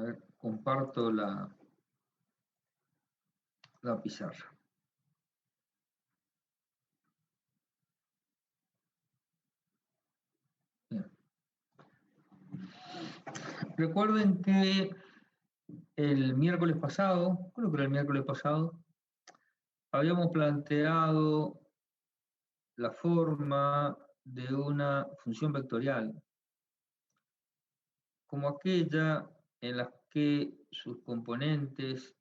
ver, comparto la pizarra. Bien. Recuerden que el miércoles pasado, creo que era el miércoles pasado, habíamos planteado la forma de una función vectorial, como aquella en la que sus componentes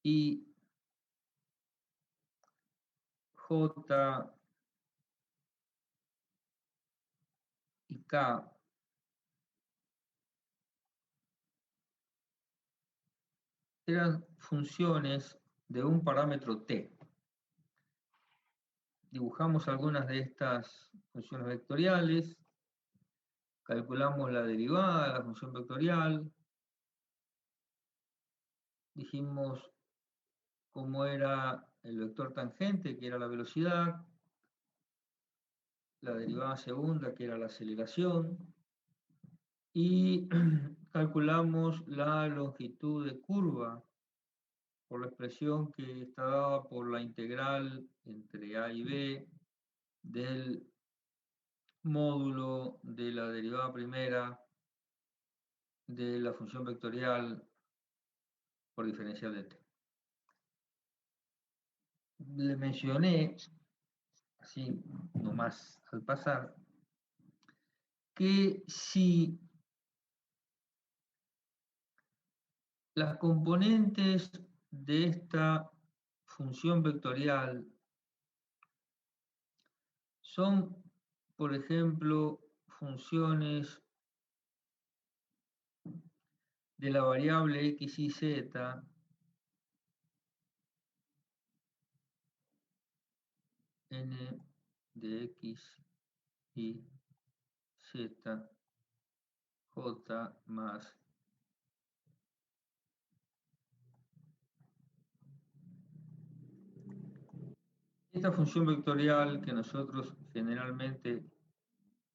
I, J y K eran funciones de un parámetro t. Dibujamos algunas de estas funciones vectoriales, calculamos la derivada de la función vectorial, dijimos cómo era el vector tangente, que era la velocidad, la derivada segunda, que era la aceleración, y calculamos la longitud de curva por la expresión que está dada por la integral entre a y b del módulo de la derivada primera de la función vectorial por diferencial de t. Le mencioné, así nomás al pasar, que si las componentes de esta función vectorial son, por ejemplo, funciones de la variable x y z, n de x y z, j más esta función vectorial que nosotros generalmente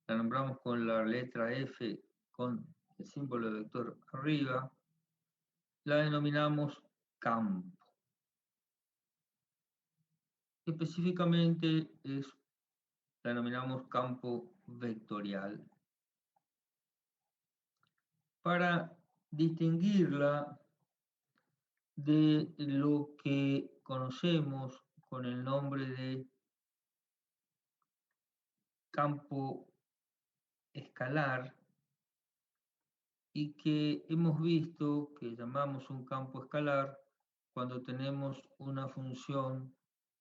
la nombramos con la letra f con el símbolo de vector arriba, la denominamos campo. Específicamente la denominamos campo vectorial. Para distinguirla de lo que conocemos con el nombre de campo escalar y que hemos visto que llamamos un campo escalar cuando tenemos una función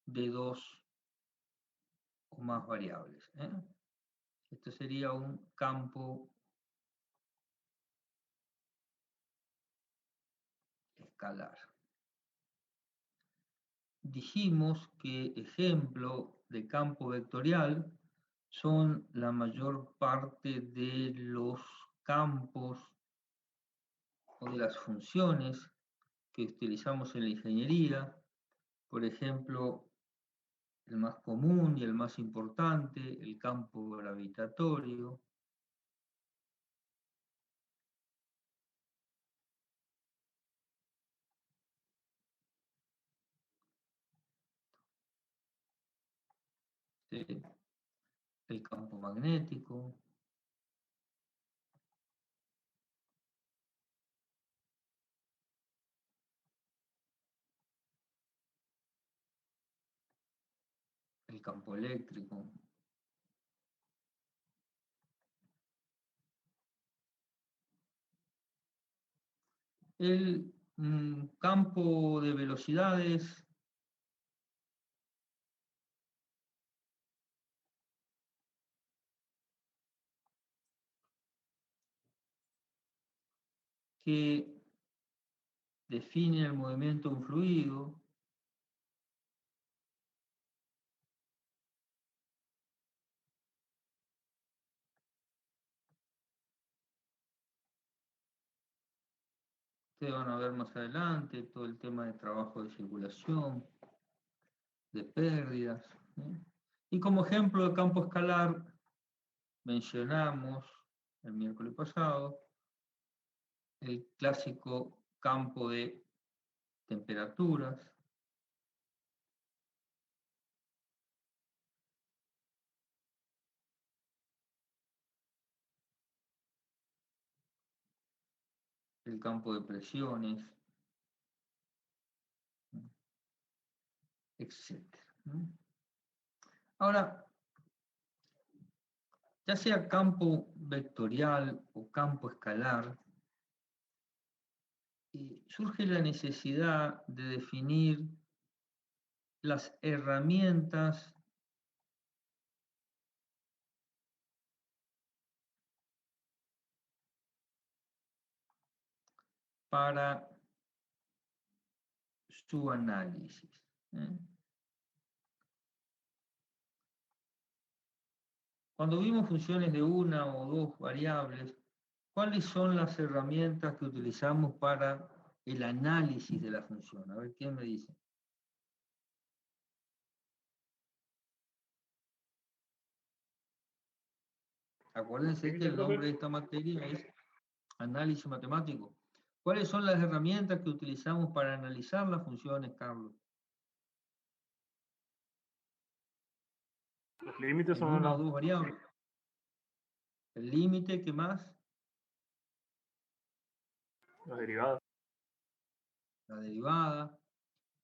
de dos o más variables. Esto sería un campo escalar. Dijimos que ejemplo de campo vectorial son la mayor parte de los campos o de las funciones que utilizamos en la ingeniería. Por ejemplo, el más común y el más importante, el campo gravitatorio. ¿Sí? El campo magnético. El campo eléctrico. El campo de velocidades. Que define el movimiento de un fluido. Ustedes van a ver más adelante todo el tema de trabajo de circulación, de pérdidas. Y como ejemplo de campo escalar, mencionamos el miércoles pasado el clásico campo de temperaturas, el campo de presiones, etc. Ahora, ya sea campo vectorial o campo escalar, surge la necesidad de definir las herramientas para su análisis. Cuando vimos funciones de una o dos variables, ¿cuáles son las herramientas que utilizamos para el análisis de la función? A ver, ¿quién me dice? Acuérdense que el nombre de esta materia es análisis matemático. ¿Cuáles son las herramientas que utilizamos para analizar las funciones, Carlos? Los límites son una o dos variables. El límite, ¿qué más? Las derivadas. La derivada.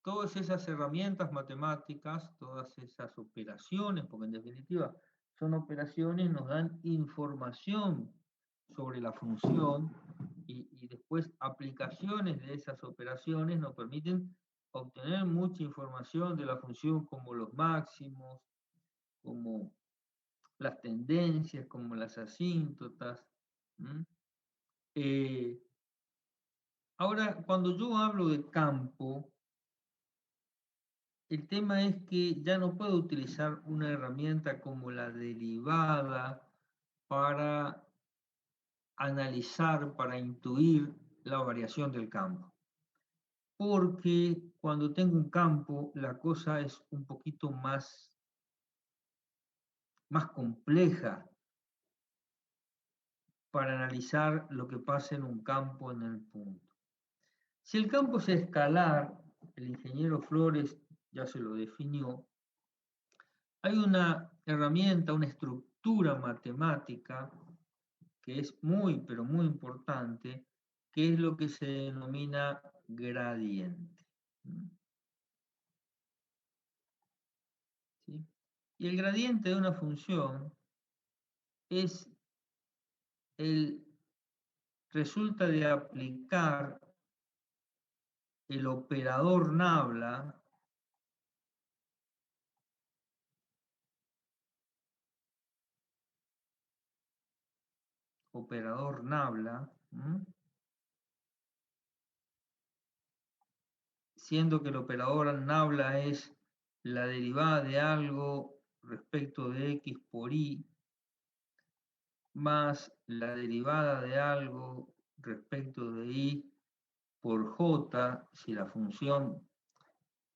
Todas esas herramientas matemáticas, todas esas operaciones, porque en definitiva son operaciones, nos dan información sobre la función y después aplicaciones de esas operaciones nos permiten obtener mucha información de la función como los máximos, como las tendencias, como las asíntotas. Ahora, cuando yo hablo de campo, el tema es que ya no puedo utilizar una herramienta como la derivada para analizar, para intuir la variación del campo. Porque cuando tengo un campo, la cosa es un poquito más compleja para analizar lo que pasa en un campo en el punto. Si el campo es escalar, el ingeniero Flores ya se lo definió, hay una herramienta, una estructura matemática que es muy, pero muy importante, que es lo que se denomina gradiente. ¿Sí? Y el gradiente de una función resulta de aplicar el operador Nabla siendo que el operador Nabla es la derivada de algo respecto de x por y, más la derivada de algo respecto de y por j, si la función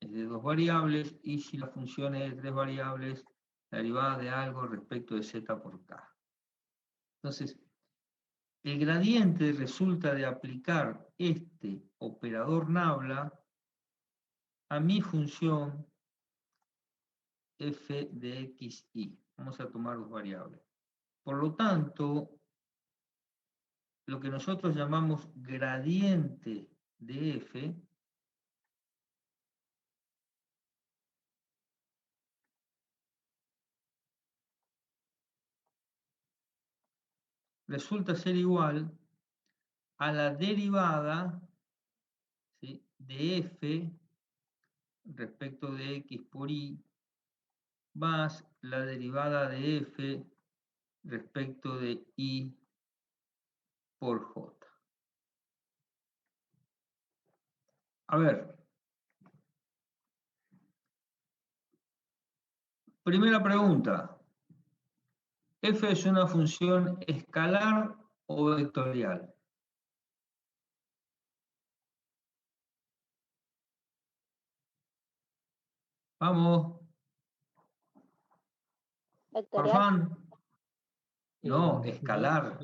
es de dos variables, y si la función es de tres variables, la derivada de algo respecto de z por k. Entonces, el gradiente resulta de aplicar este operador Nabla a mi función f de x, y. Vamos a tomar dos variables. Por lo tanto, lo que nosotros llamamos gradiente de f resulta ser igual a la derivada, ¿sí?, de f respecto de x por y más la derivada de f respecto de y por j. A ver, primera pregunta. ¿F es una función escalar o vectorial? Vamos. Vectorial. Farfán. No, escalar.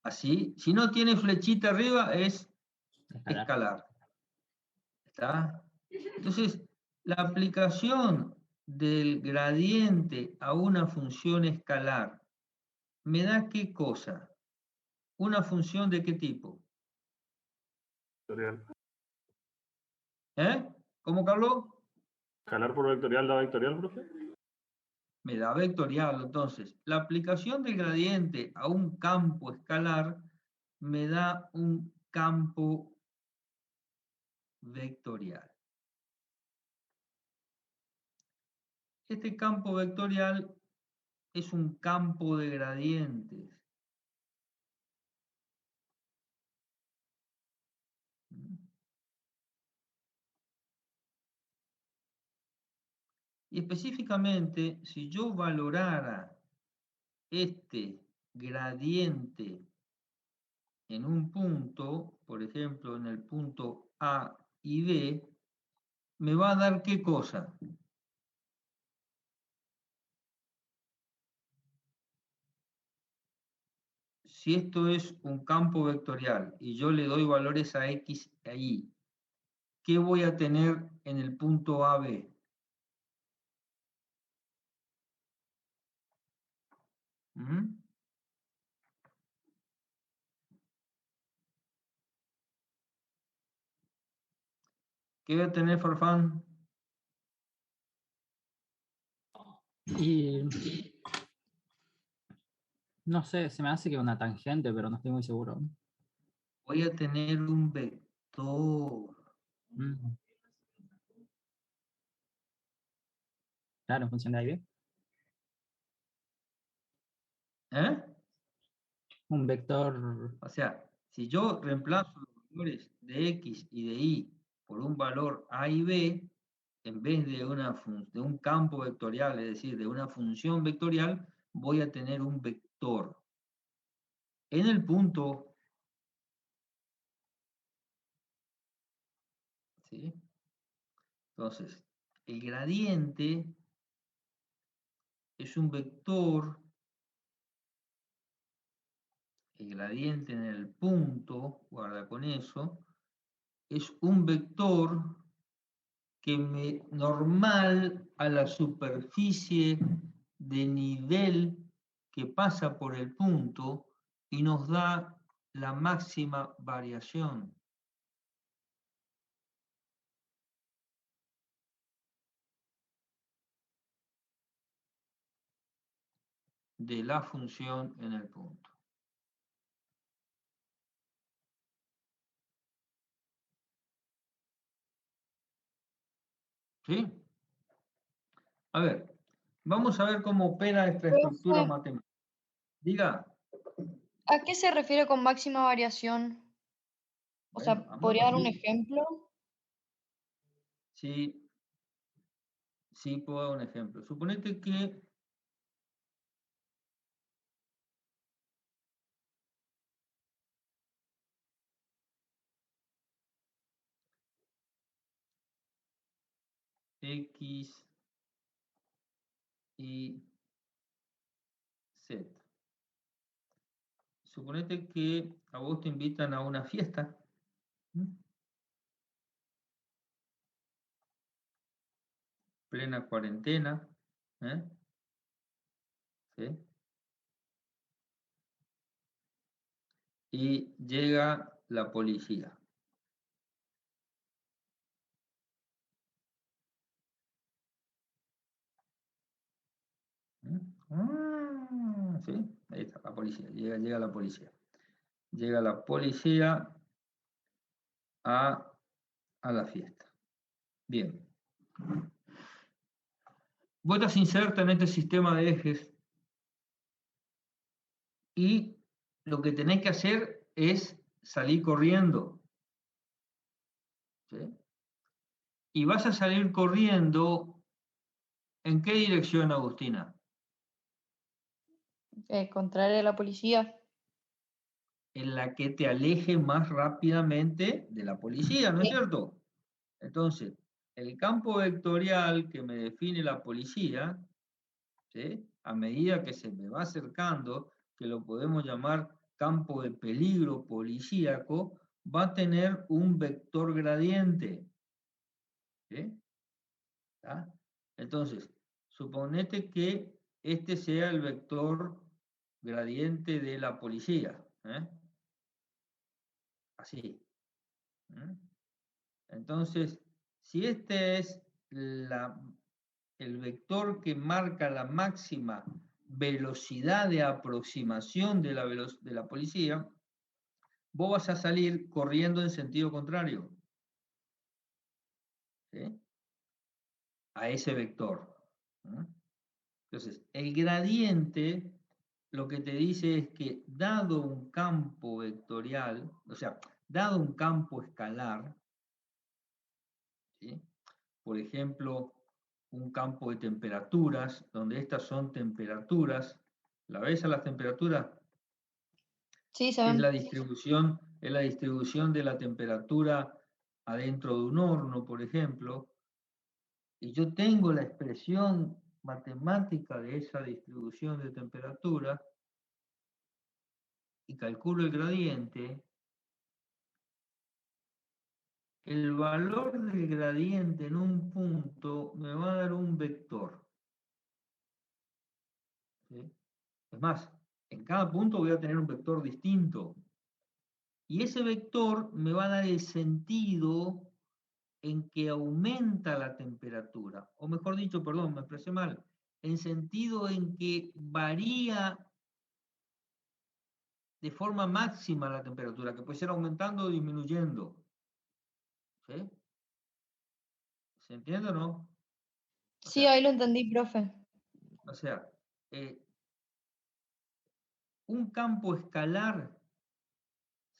Así, si no tiene flechita arriba, es Escalar. escalar. ¿Está? Entonces, la aplicación del gradiente a una función escalar, ¿me da qué cosa? ¿Una función de qué tipo? Vectorial. ¿Cómo, Carlos? ¿Escalar por vectorial da vectorial, profe? Me da vectorial. Entonces, la aplicación del gradiente a un campo escalar me da un campo vectorial. Este campo vectorial es un campo de gradientes. Y específicamente, si yo valorara este gradiente en un punto, por ejemplo, en el punto A y B, ¿me va a dar qué cosa? Si esto es un campo vectorial y yo le doy valores a X e Y, ¿qué voy a tener en el punto AB? ¿Mm? ¿Qué voy a tener, Farfán? Y no sé, se me hace que una tangente, pero no estoy muy seguro. Voy a tener un vector. Mm. Claro, en función de ahí, ¿ve? Un vector. O sea, si yo reemplazo los valores de X y de Y por un valor A y B, en vez de, de un campo vectorial, es decir, de una función vectorial, voy a tener un vector. En el punto, ¿sí? Entonces, el gradiente es un vector, el gradiente en el punto, guarda con eso, es un vector que me normal a la superficie de nivel que pasa por el punto y nos da la máxima variación. De la función en el punto. ¿Sí? A ver, vamos a ver cómo opera esta estructura Profe, matemática. Diga. ¿a qué se refiere con máxima variación? O Bueno, sea, vamos ¿podría a dar un ver. ejemplo? Sí, sí puedo dar un ejemplo. Suponete que X y Z. Suponete que a vos te invitan a una fiesta. Plena cuarentena. ¿Sí? Y llega la policía. ¿Sí? Ahí está, la policía. Llega la policía. Llega la policía a la fiesta. Bien. Vos estás inserta en este sistema de ejes y lo que tenés que hacer es salir corriendo. ¿Sí? Y vas a salir corriendo, ¿en qué dirección, Agustina? Contraria a la policía. En la que te aleje más rápidamente de la policía, ¿no es cierto? Entonces, el campo vectorial que me define la policía, ¿sí? A medida que se me va acercando, que lo podemos llamar campo de peligro policíaco va a tener un vector gradiente. ¿Sí? ¿Tá? Entonces, suponete que este sea el vector gradiente de la policía. Así. Entonces, si este es el vector que marca la máxima velocidad de aproximación de la policía, vos vas a salir corriendo en sentido contrario, ¿sí? A ese vector. Entonces, el gradiente lo que te dice es que dado un campo vectorial, o sea, dado un campo escalar, ¿sí? Por ejemplo, un campo de temperaturas, donde estas son temperaturas, ¿la ves a las temperaturas? Sí, se Es ven. la distribución de la temperatura adentro de un horno, por ejemplo, y yo tengo la expresión matemática de esa distribución de temperatura y calculo el gradiente. El valor del gradiente en un punto me va a dar un vector. ¿Sí? Es más, en cada punto voy a tener un vector distinto. Y ese vector me va a dar el sentido en que aumenta la temperatura. O mejor dicho, perdón, me expresé mal. En sentido en que varía de forma máxima la temperatura, que puede ser aumentando o disminuyendo. ¿Sí? ¿Se entiende o no? Sí, ahí lo entendí, profe. O sea, un campo escalar,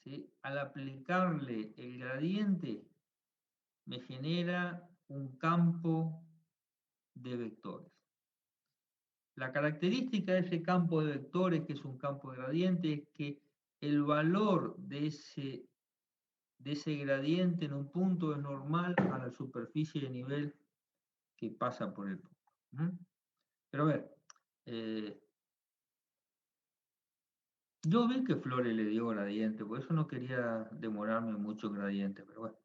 ¿sí? Al aplicarle el gradiente, me genera un campo de vectores. La característica de ese campo de vectores, que es un campo de gradiente, es que el valor de ese gradiente en un punto es normal a la superficie de nivel que pasa por el punto. Pero a ver, yo vi que Flore le dio gradiente, por eso no quería demorarme mucho en gradiente, pero bueno.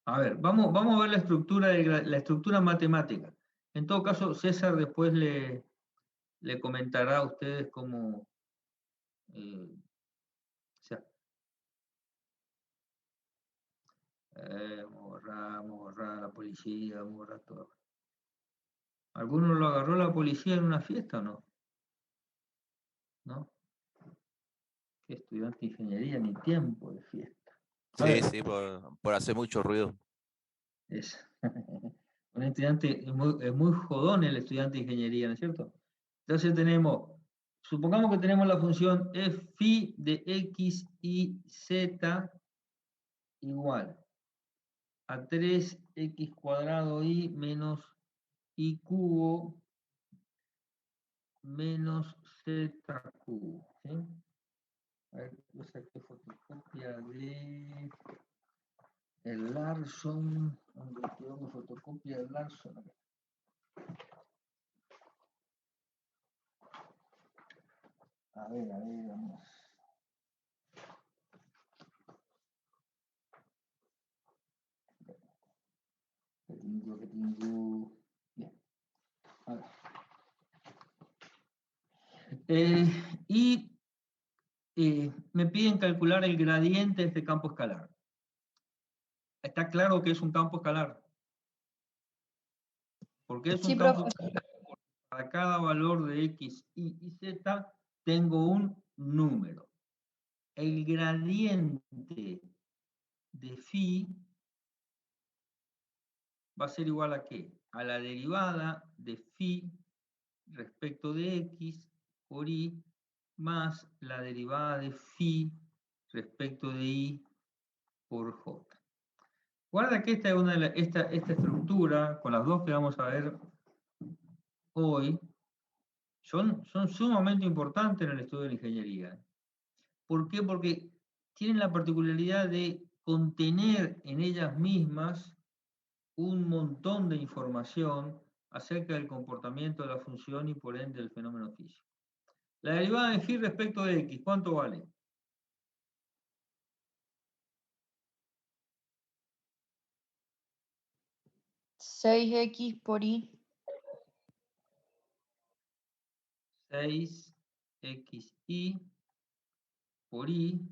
A ver, vamos a ver la estructura matemática. En todo caso, César después le comentará a ustedes cómo, o sea, vamos a borrar a la policía, vamos a borrar todo. ¿Alguno lo agarró la policía en una fiesta o no? ¿No? ¿Qué estudiante de ingeniería ni tiempo de fiesta? A Sí, ver, sí, por hacer mucho ruido. es un estudiante, es muy jodón el estudiante de ingeniería, ¿no es cierto? Entonces supongamos que tenemos la función f de x y z igual a 3x cuadrado y menos y cubo menos z cubo. ¿Sí? A ver, yo saqué fotocopia de el Larson, donde quedó mi fotocopia del Larson. A ver, vamos. Que tengo. Bien. A ver. Me piden calcular el gradiente de este campo escalar. ¿Está claro que es un campo escalar? Porque es un Sí, campo profe. escalar. Para cada valor de x, y z tengo un número. El gradiente de phi va a ser igual a ¿qué? A la derivada de phi respecto de x por y más la derivada de phi respecto de y por j. Guarda que esta es esta estructura, con las dos que vamos a ver hoy, son sumamente importantes en el estudio de la ingeniería. ¿Por qué? Porque tienen la particularidad de contener en ellas mismas un montón de información acerca del comportamiento de la función y por ende del fenómeno físico. La derivada de phi respecto de x, ¿cuánto vale? 6x por y. 6xy por y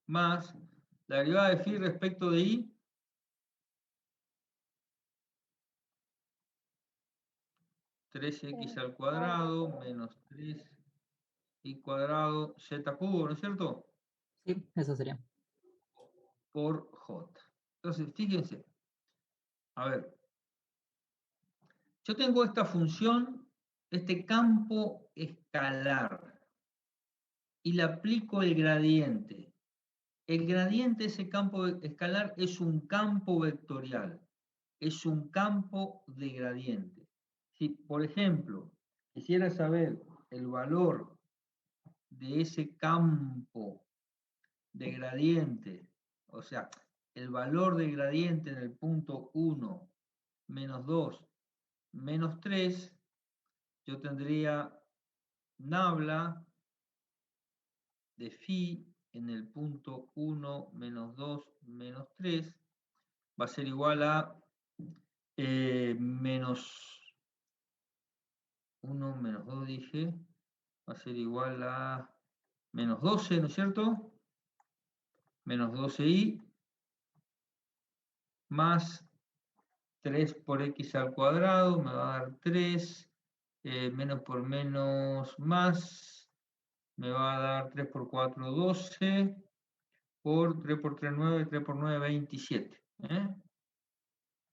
más la derivada de phi respecto de y. 3x al cuadrado menos 3y cuadrado z cubo, ¿no es cierto? Sí, eso sería. Por j. Entonces, fíjense. A ver. Yo tengo esta función, este campo escalar, y le aplico el gradiente. El gradiente de ese campo escalar es un campo vectorial, es un campo de gradiente. Si, por ejemplo, quisiera saber el valor de ese campo de gradiente, o sea, el valor de gradiente en el punto 1, menos 2, menos 3, yo tendría nabla de phi en el punto 1, menos 2, menos 3, va a ser igual a menos 1, menos 2, dije, va a ser igual a menos 12, ¿no es cierto? Menos 12y más 3 por x al cuadrado, me va a dar 3, menos por menos más, me va a dar 3 por 4, 12, por 3 por 3, 9, 3 por 9, 27.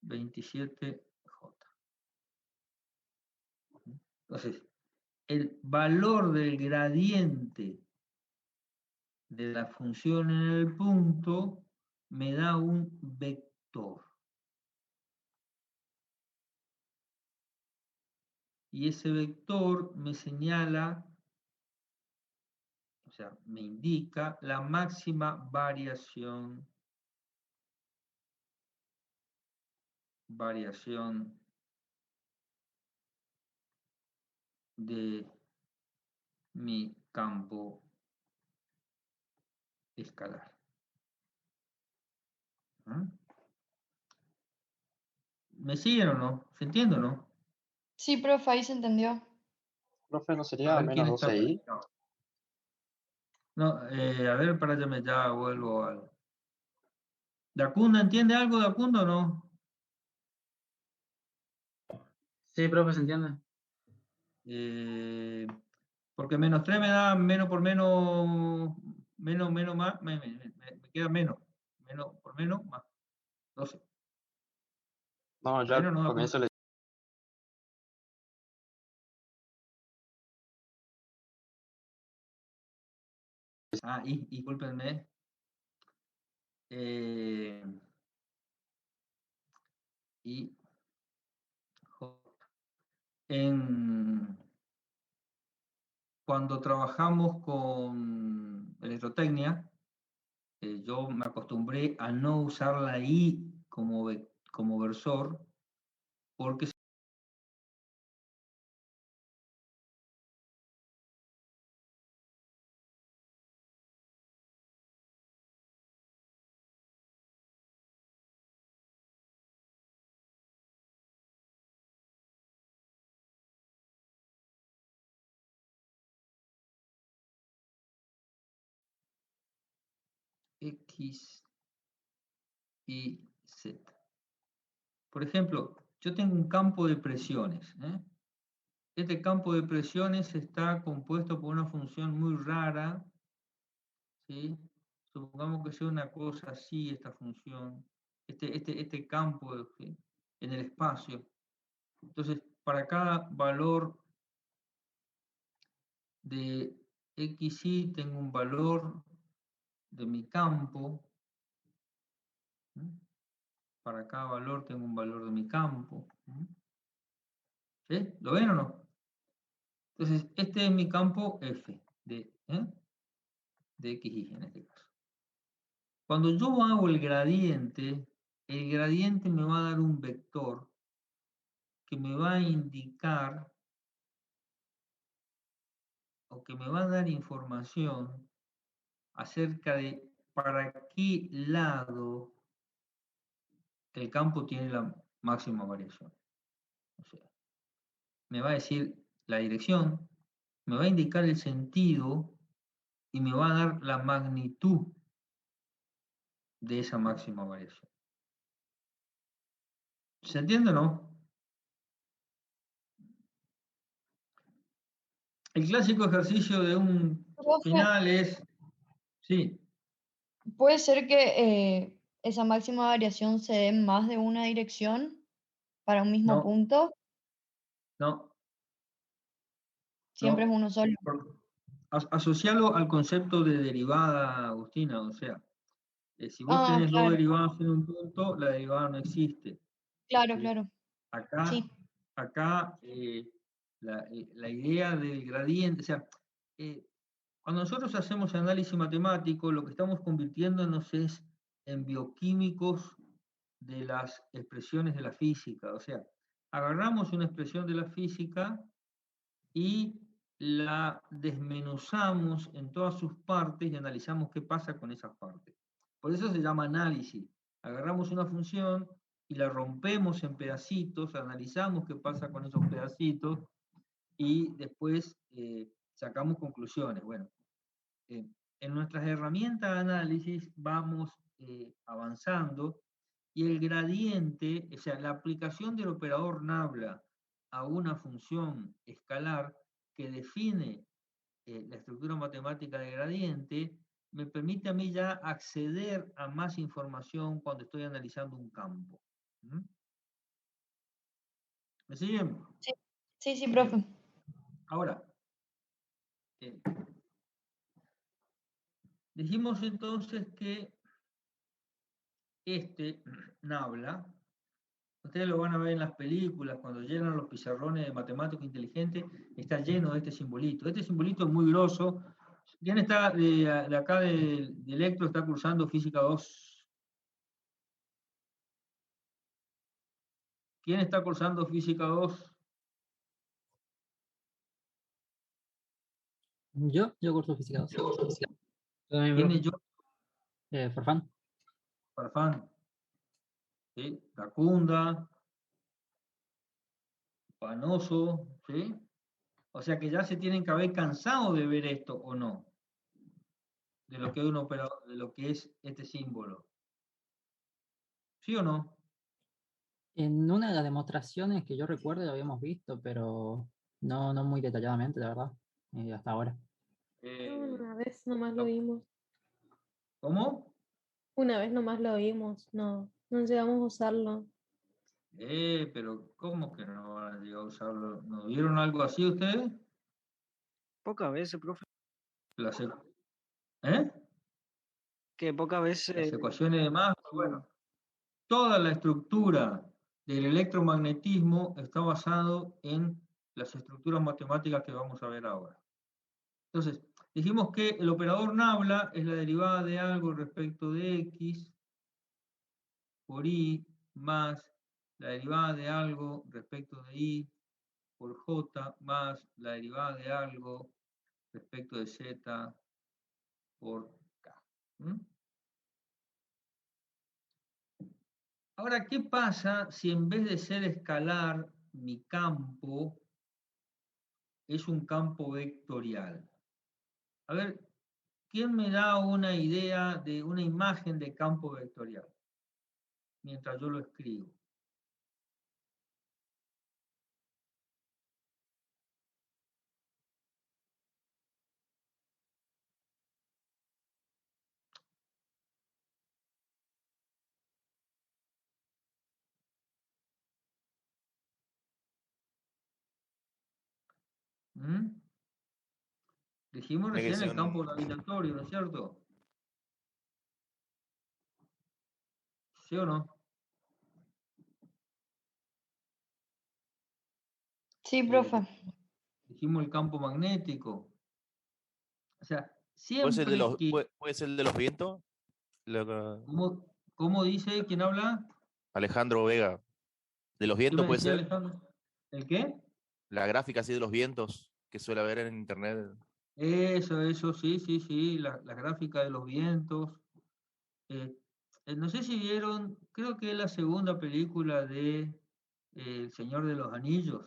27J. Entonces, el valor del gradiente de la función en el punto me da un vector. Y ese vector me señala, o sea, me indica la máxima variación de mi campo escalar. ¿Me siguen o no? ¿Se entiende o no? Sí, profe, ahí se entendió. Profe, ¿no A sería ver quién menos está 12i? No, a ver, para ya vuelvo al... ¿Dacunda entiende algo, Dacunda, o no? Sí, profe, se entiende. Porque menos 3 me da menos por menos, menos más, me queda menos. Menos por menos, más 12. No, ya Bueno, al no, comienzo le... y discúlpenme. Y cuando trabajamos con electrotecnia, yo me acostumbré a no usar la I como versor, porque X, Y, Z. Por ejemplo, yo tengo un campo de presiones. Este campo de presiones está compuesto por una función muy rara, ¿sí? Supongamos que sea una cosa así, esta función, este campo, ¿sí?, en el espacio. Entonces, para cada valor de xy tengo un valor de mi campo. Para cada valor tengo un valor de mi campo. ¿Sí? ¿Lo ven o no? Entonces, este es mi campo F de xy en este caso. Cuando yo hago el gradiente me va a dar un vector que me va a indicar o que me va a dar información acerca de para qué lado el campo tiene máxima variación. O sea, me va a decir la dirección, me va a indicar el sentido y me va a dar la magnitud de esa máxima variación. ¿Se entiende o no? El clásico ejercicio de un Profe, final es, sí, ¿puede ser que esa máxima variación se dé en más de una dirección para un mismo no, punto? no, Siempre es no. uno solo. Asociarlo al concepto de derivada, Agustina, o sea, si vos Ah, tenés dos claro, derivadas en un punto, la derivada no existe. claro, ¿Sí? claro. Acá, Sí. acá la idea del gradiente, o sea, cuando nosotros hacemos análisis matemático, lo que estamos convirtiéndonos es en bioquímicos de las expresiones de la física. O sea, agarramos una expresión de la física y la desmenuzamos en todas sus partes y analizamos qué pasa con esas partes. Por eso se llama análisis. Agarramos una función y la rompemos en pedacitos, analizamos qué pasa con esos pedacitos y después sacamos conclusiones. Bueno, en nuestras herramientas de análisis vamos avanzando y el gradiente, o sea, la aplicación del operador nabla a una función escalar que define la estructura matemática de gradiente, me permite a mí ya acceder a más información cuando estoy analizando un campo. ¿Mm? ¿Me siguen? Sí, sí, sí, Bien. profe. Ahora, dijimos entonces que este nabla, ustedes lo van a ver en las películas, cuando llenan los pizarrones de matemático inteligente, está lleno de este simbolito. Este simbolito es muy grosso. ¿Quién está de acá de Electro, está cursando Física 2? ¿Quién está cursando Física 2? Yo curso física 2. Yo también, ¿Quién es profe. yo? Farfán. Farfán. ¿Sí? Lacunda, Panoso, ¿sí? O sea que ya se tienen que haber cansado de ver esto, ¿o no? De lo que es un operador, de lo que es este símbolo. ¿Sí o no? En una de las demostraciones que yo recuerdo lo habíamos visto, pero no muy detalladamente, la verdad, hasta ahora. No, Eh, una vez nomás lo no. vimos. ¿Cómo? Una vez nomás lo vimos. No llegamos a usarlo. Pero ¿cómo que no van a llegar a usarlo? ¿No vieron algo así ustedes? Pocas veces, profe. Las, ¿eh? Que pocas Las veces. ecuaciones de Maxwell, bueno, toda la estructura del electromagnetismo está basado en las estructuras matemáticas que vamos a ver ahora. Entonces, dijimos que el operador nabla es la derivada de algo respecto de x por y más la derivada de algo respecto de y por j más la derivada de algo respecto de z por k. ¿Mm? Ahora, ¿qué pasa si en vez de ser escalar mi campo es un campo vectorial? A ver, ¿quién me da una idea de una imagen de campo vectorial mientras yo lo escribo? ¿Mm? Dijimos Tiene que recién ser el campo un... gravitatorio, ¿no es cierto? ¿Sí o no? Sí, Eh, profe. dijimos el campo magnético. O sea, ¿Puede ser de siempre los, que... puede ser de los vientos? ¿Cómo dice? ¿Quién habla? Alejandro Vega. ¿De los ¿Qué vientos me puede decía ser? Alejandro? ¿El qué? La gráfica así de los vientos que suele haber en internet. Eso, sí, sí, sí, la gráfica de los vientos. No sé si vieron, creo que es la segunda película de El Señor de los Anillos.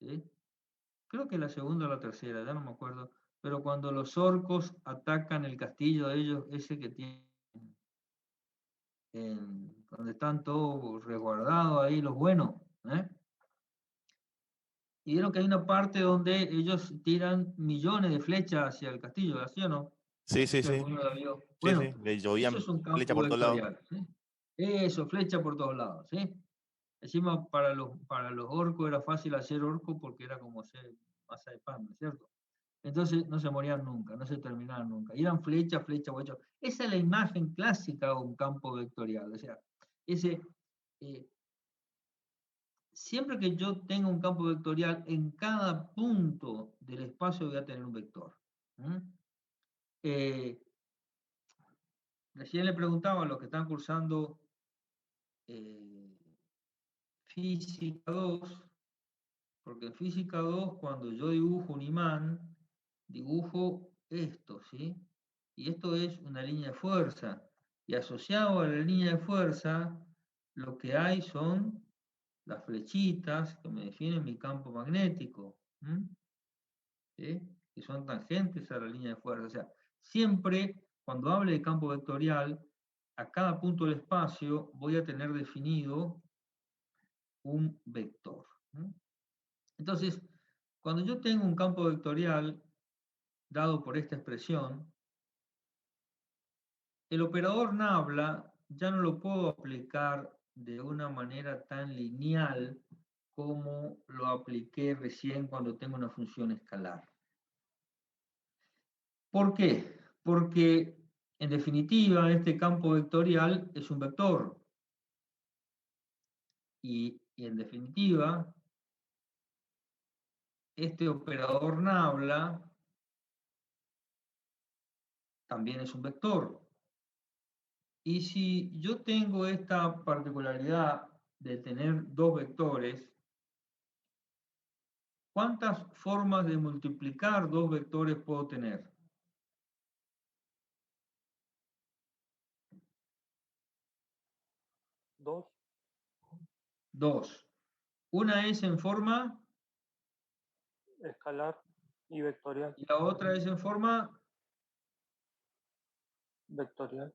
¿Sí? Creo que la segunda o la tercera, ya no me acuerdo. Pero cuando los orcos atacan el castillo de ellos, ese que tienen, donde están todos resguardados ahí, los buenos. ¿Eh? Y vieron que hay una parte donde ellos tiran millones de flechas hacia el castillo, ¿así o no? Sí, No sé sí, si sí. alguno la vio. Sí, Bueno, sí. Le eso llovían es un flecha campo por todos lados. vectorial. ¿Sí? Eso, flecha por todos lados. ¿Sí? Encima para los orcos era fácil hacer orco porque era como hacer masa de pan, ¿no es cierto? Entonces no se morían nunca, no se terminaban nunca. Y eran flecha, flecha, flecha. Esa es la imagen clásica de un campo vectorial. O sea, ese, eh, siempre que yo tenga un campo vectorial, en cada punto del espacio voy a tener un vector. Recién le preguntaba a los que están cursando Física 2, porque en Física 2, cuando yo dibujo un imán, dibujo esto, ¿sí? Y esto es una línea de fuerza. Y asociado a la línea de fuerza, lo que hay son las flechitas que me definen mi campo magnético, ¿sí? Que son tangentes a la línea de fuerza. O sea, siempre cuando hable de campo vectorial, a cada punto del espacio voy a tener definido un vector. Entonces, cuando yo tengo un campo vectorial dado por esta expresión, el operador nabla ya no lo puedo aplicar de una manera tan lineal como lo apliqué recién cuando tengo una función escalar. ¿Por qué? Porque, en definitiva, este campo vectorial es un vector. Y en definitiva, este operador nabla también es un vector. Y si yo tengo esta particularidad de tener dos vectores, ¿cuántas formas de multiplicar dos vectores puedo tener? Dos. Dos. Una es en forma Escalar y vectorial. y la otra es en forma Vectorial.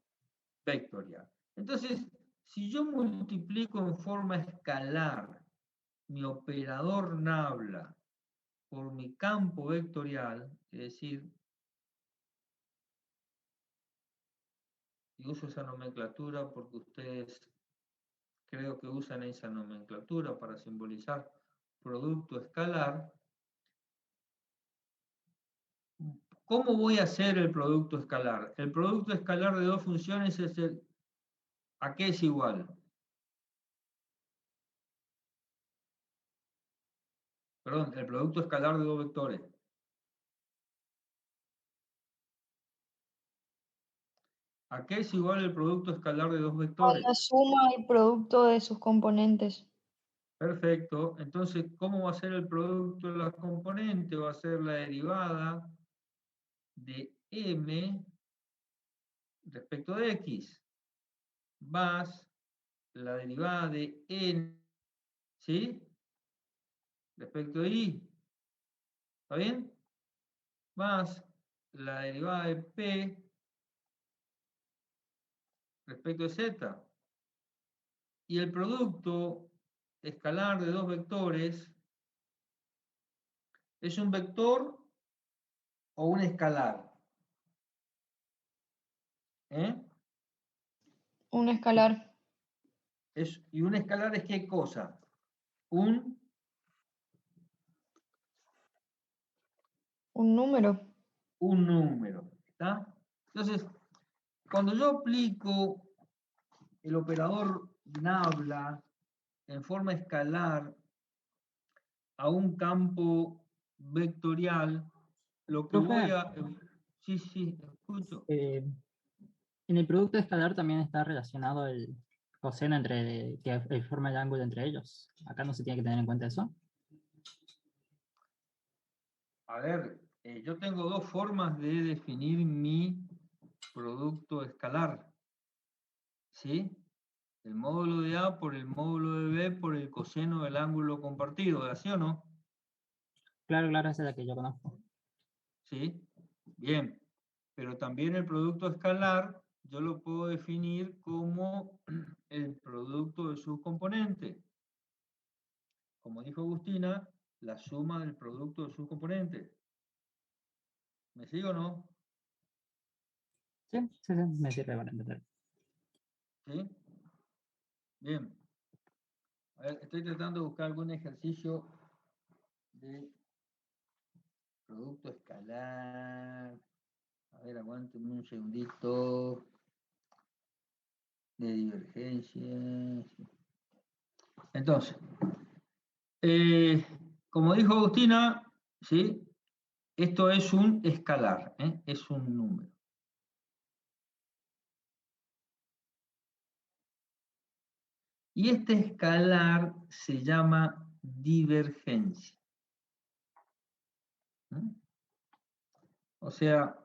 vectorial. Entonces, si yo multiplico en forma escalar mi operador nabla por mi campo vectorial, es decir, y uso esa nomenclatura porque ustedes creo que usan esa nomenclatura para simbolizar producto escalar. ¿Cómo voy a hacer el producto escalar? El producto escalar de dos funciones es el ¿a qué es igual? Perdón, el producto escalar de dos vectores. ¿A qué es igual el producto escalar de dos A vectores? la suma del producto de sus componentes. Perfecto. Entonces, ¿cómo va a ser el producto de las componentes? Va a ser la derivada de m respecto de x, más la derivada de n, ¿sí? Respecto de y. ¿Está bien? Más la derivada de p respecto de z. Y el producto escalar de dos vectores es un vector o un escalar. ¿Eh? Un escalar. ¿Y un escalar es qué cosa? Un número. Un número. ¿Está? Entonces, cuando yo aplico el operador nabla en forma escalar a un campo vectorial, lo que voy Profe, a... Sí, sí, escucho. en el producto escalar también está relacionado el coseno entre que forma el ángulo entre ellos. Acá no se tiene que tener en cuenta eso. A ver, yo tengo dos formas de definir mi producto escalar. ¿sí? El módulo de A por el módulo de B por el coseno del ángulo compartido, ¿así o no? Claro, claro, esa es la que yo conozco. ¿Sí? Bien. Pero también el producto escalar yo lo puedo definir como el producto de sus componentes. Como dijo Agustina, la suma del producto de sus componentes. ¿Me sigo o no? Sí, sí, sí, me sirve para entender. ¿Sí? Bien. A ver, estoy tratando de buscar algún ejercicio de producto escalar. A ver, aguánteme un segundito. De divergencia. Entonces, como dijo Agustina, ¿sí? Esto es un escalar, ¿eh? Es un número. Y este escalar se llama divergencia. ¿Mm? O sea,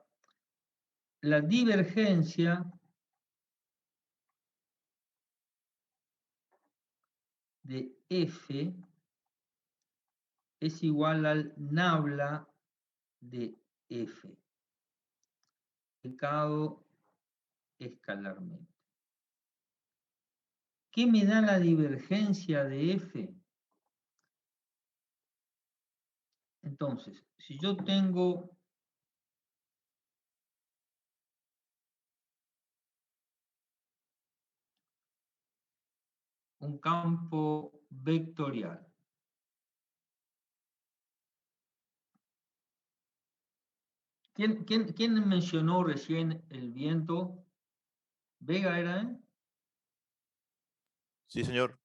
la divergencia de F es igual al nabla de F, multiplicado escalarmente. ¿Qué me da la divergencia de F? Entonces, si yo tengo un campo vectorial, ¿quién mencionó recién el viento? ¿Vega era, eh? Sí, señor.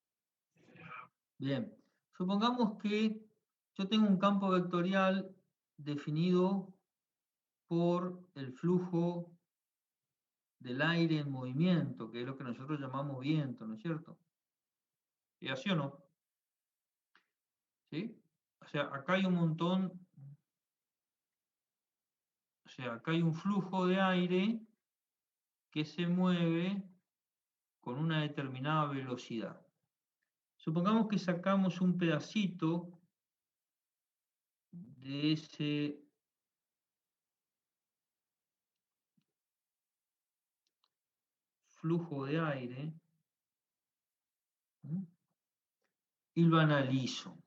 Bien. Supongamos que yo tengo un campo vectorial definido por el flujo del aire en movimiento, que es lo que nosotros llamamos viento, ¿no es cierto? ¿Y así o no? ¿Sí? O sea, acá hay un montón, o sea, acá hay un flujo de aire que se mueve con una determinada velocidad. Supongamos que sacamos un pedacito de ese flujo de aire, ¿sí? Y lo analizo.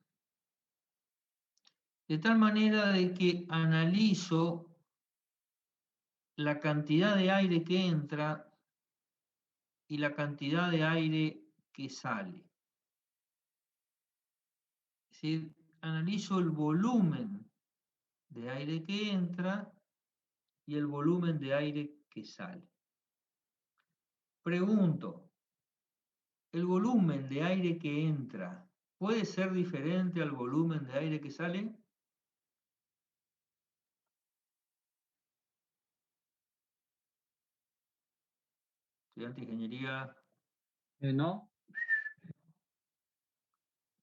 De tal manera de que analizo la cantidad de aire que entra y la cantidad de aire que sale. Es decir, analizo el volumen de aire que entra y el volumen de aire que sale. Pregunto, ¿el volumen de aire que entra puede ser diferente al volumen de aire que sale? Estudiante de ingeniería, No,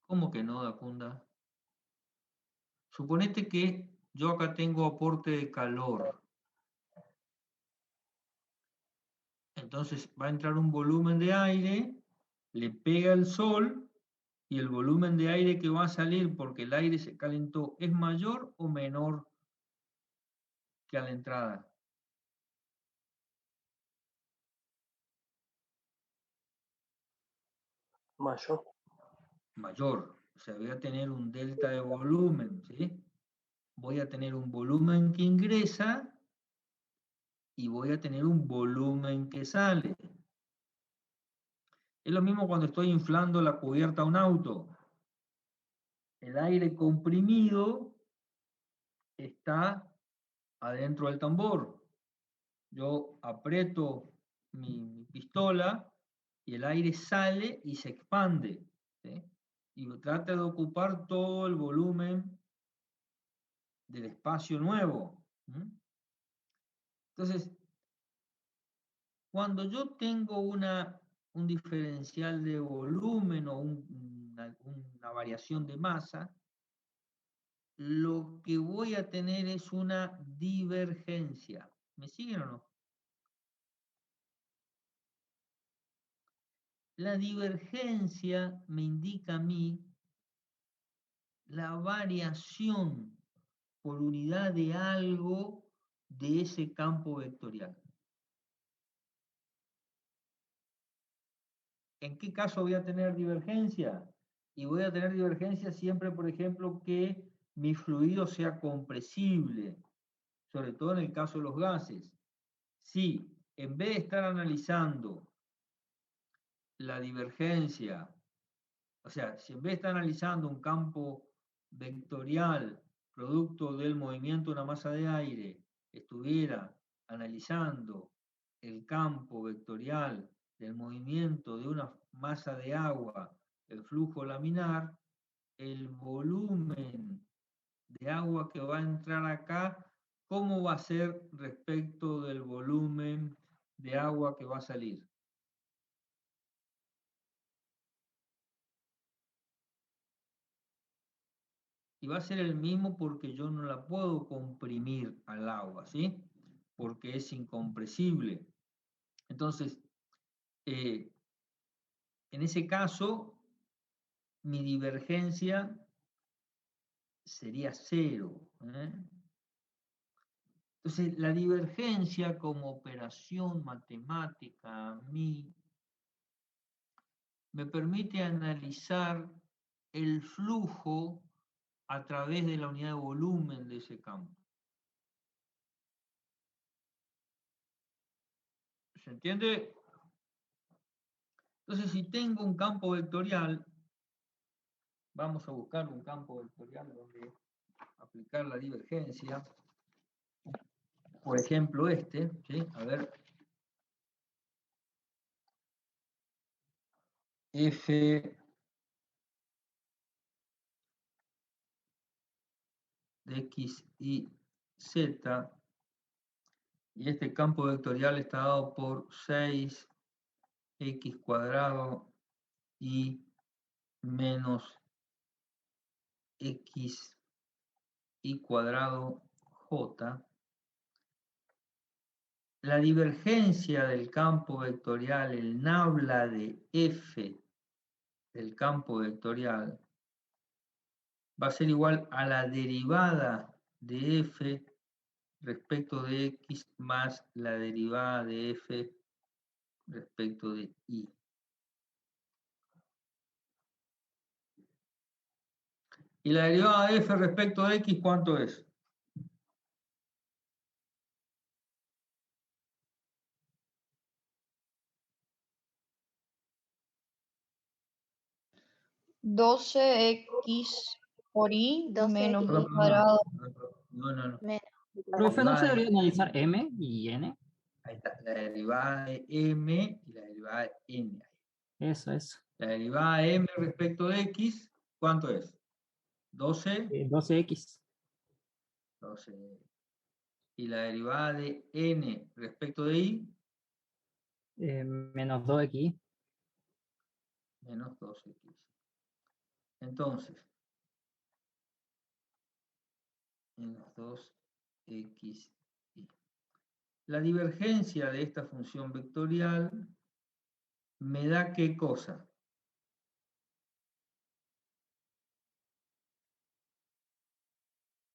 ¿cómo que no, Dacunda? Suponete que yo acá tengo aporte de calor. Entonces va a entrar un volumen de aire, le pega el sol y el volumen de aire que va a salir porque el aire se calentó, ¿es mayor o menor que a la entrada? Mayor. Mayor. O sea, voy a tener un delta de volumen, ¿sí? Voy a tener un volumen que ingresa y voy a tener un volumen que sale. Es lo mismo cuando estoy inflando la cubierta a un auto. El aire comprimido está adentro del tambor. Yo aprieto mi pistola y el aire sale y se expande, ¿sí? Y trata de ocupar todo el volumen del espacio nuevo. Entonces, cuando yo tengo un diferencial de volumen o una variación de masa, lo que voy a tener es una divergencia. ¿Me siguen o no? La divergencia me indica a mí la variación por unidad de algo de ese campo vectorial. ¿En qué caso voy a tener divergencia? Y voy a tener divergencia siempre, por ejemplo, que mi fluido sea compresible, sobre todo en el caso de los gases. Si en vez de estar analizando la divergencia, o sea, si en vez de estar analizando un campo vectorial producto del movimiento de una masa de aire, estuviera analizando el campo vectorial del movimiento de una masa de agua, el flujo laminar, el volumen de agua que va a entrar acá, ¿cómo va a ser respecto del volumen de agua que va a salir? Y va a ser el mismo porque yo no la puedo comprimir al agua, ¿sí? Porque es incompresible. Entonces, en ese caso, mi divergencia sería 0. Entonces, la divergencia como operación matemática a mí me permite analizar el flujo a través de la unidad de volumen de ese campo. ¿Se entiende? Entonces, si tengo un campo vectorial, vamos a buscar un campo vectorial donde aplicar la divergencia. Por ejemplo, este, ¿sí? A ver. F de X y Z. Y este campo vectorial está dado por 6x² y menos x y cuadrado j. La divergencia del campo vectorial, el nabla de f del campo vectorial, va a ser igual a la derivada de f respecto de x más la derivada de f respecto de y. ¿Y la derivada de f respecto de x cuánto es? ¿12x por y 12x menos y Perdón, cuadrado? no. menos. Profe, ¿no se Derivada debería analizar m y n? Ahí está, la derivada de m y la derivada de n. Eso. La derivada de m respecto de x, ¿cuánto es? 12, 12x. 12. Y la derivada de n respecto de y, Menos 2x. menos 2x. Entonces, menos 2x. La divergencia de esta función vectorial me da ¿qué cosa?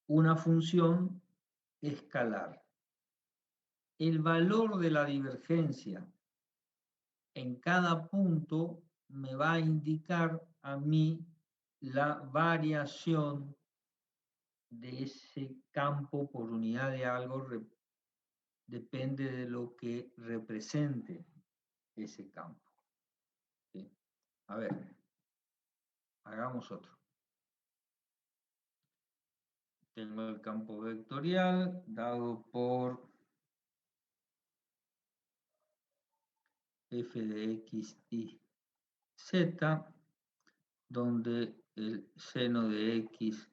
Una función escalar. El valor de la divergencia en cada punto me va a indicar a mí la variación de ese campo por unidad de algo, depende de lo que represente ese campo. ¿Sí? A ver, hagamos otro. Tengo el campo vectorial dado por f de x y z, donde el seno de x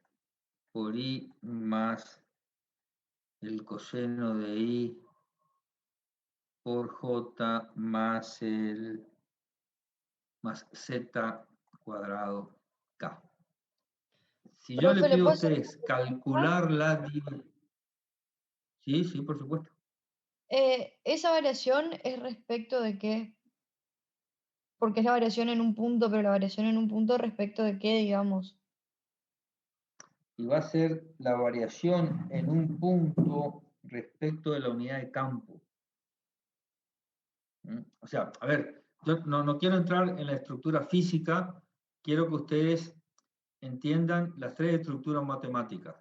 por y más el coseno de y por j más z cuadrado k. Si yo le Profe, ¿le pido a puedo hacer ustedes calcular la divergencia, sí, por supuesto. esa variación es respecto de qué? porque es la variación en un punto, pero la variación en un punto respecto de qué, digamos. Y va a ser la variación en un punto respecto de la unidad de campo. O sea, a ver, yo no quiero entrar en la estructura física, quiero que ustedes entiendan las tres estructuras matemáticas.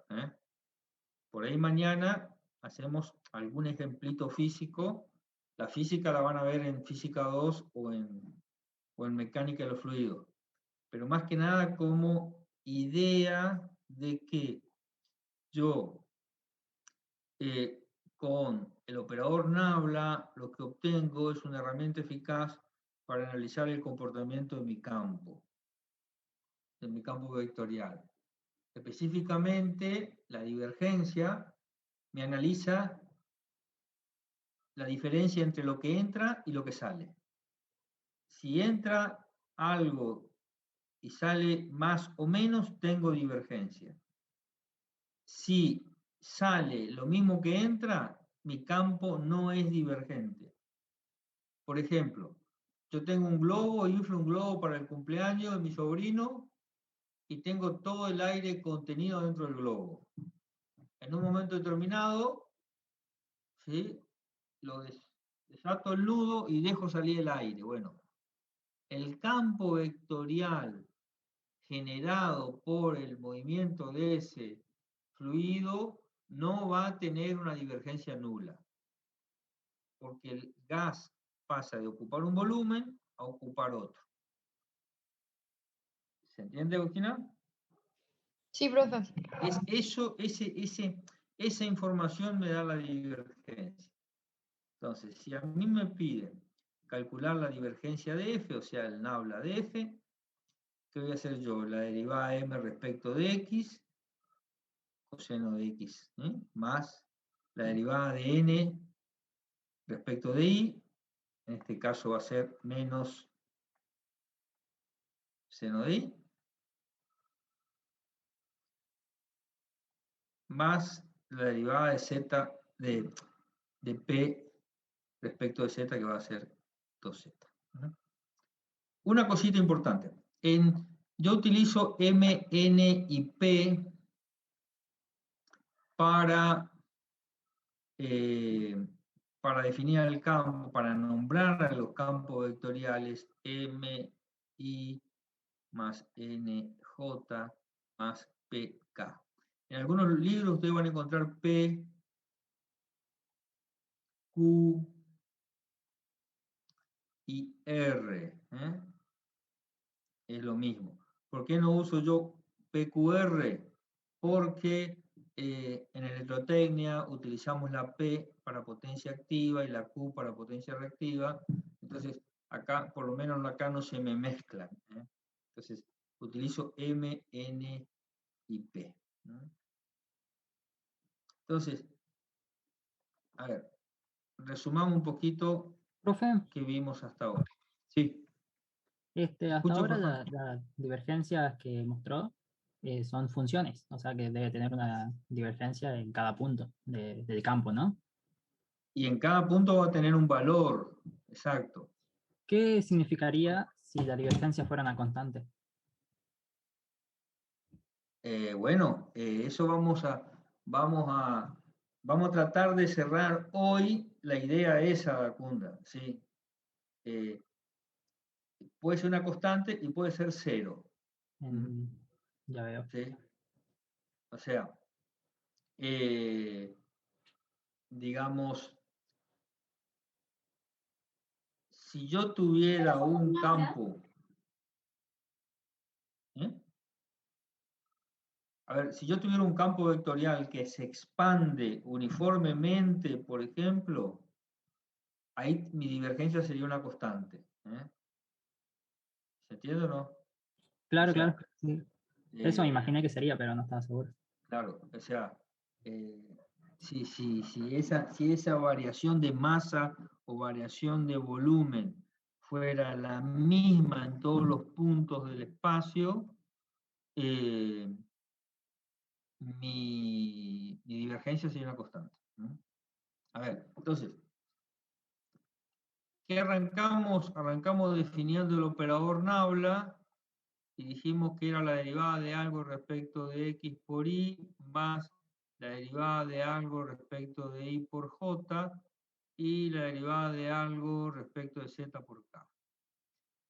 Por ahí mañana hacemos algún ejemplito físico. La física la van a ver en física 2 o en mecánica de los fluidos. Pero más que nada como idea de que yo con el operador Nabla lo que obtengo es una herramienta eficaz para analizar el comportamiento de mi campo vectorial. Específicamente, la divergencia me analiza la diferencia entre lo que entra y lo que sale. Si entra algo y sale más o menos, tengo divergencia. Si sale lo mismo que entra, mi campo no es divergente. Por ejemplo, yo tengo un globo, inflo un globo para el cumpleaños de mi sobrino y tengo todo el aire contenido dentro del globo. En un momento determinado, ¿sí?, lo desato el nudo y dejo salir el aire. Bueno, el campo vectorial generado por el movimiento de ese fluido no va a tener una divergencia nula, porque el gas pasa de ocupar un volumen a ocupar otro. ¿Se entiende, Agustina? Sí, profe. Esa información me da la divergencia. Entonces, si a mí me piden calcular la divergencia de f, o sea, el nabla de f, ¿qué voy a hacer yo? La derivada m respecto de x, coseno de x, más la derivada de n respecto de y, en este caso va a ser menos seno de y, más la derivada de z, de p respecto de z, que va a ser 2z. Una cosita importante. Yo utilizo m, n y p para definir el campo, para nombrar a los campos vectoriales m, i más n, j más p, k. En algunos libros ustedes van a encontrar p, q y r. Es lo mismo. ¿Por qué no uso yo PQR? Porque en electrotecnia utilizamos la P para potencia activa y la Q para potencia reactiva. Entonces, acá, por lo menos acá no se me mezclan. Entonces, utilizo M, N y P. Entonces, a ver, resumamos un poquito Profe, qué vimos hasta ahora. Sí, hasta escucho, ahora Fernando. las divergencias que mostró son funciones, o sea que debe tener una divergencia en cada punto del campo, ¿no? Y en cada punto va a tener un valor, exacto. ¿Qué significaría si la divergencia fuera una constante? Bueno, eso vamos a tratar de cerrar hoy la idea esa, Kunda, ¿sí? Puede ser una constante y puede ser cero, Ya veo. ¿sí? O sea, digamos, si yo tuviera un campo, a ver, si yo tuviera un campo vectorial que se expande uniformemente, por ejemplo, ahí mi divergencia sería una constante. ¿Se entiende o no? Claro, O sea, claro. Sí. Eso me imaginé que sería, pero no estaba seguro. claro, o sea, si esa variación de masa o variación de volumen fuera la misma en todos los puntos del espacio, mi divergencia sería una constante. A ver, entonces, ¿Qué arrancamos? Arrancamos definiendo el operador nabla y dijimos que era la derivada de algo respecto de x por y más la derivada de algo respecto de y por j y la derivada de algo respecto de z por k.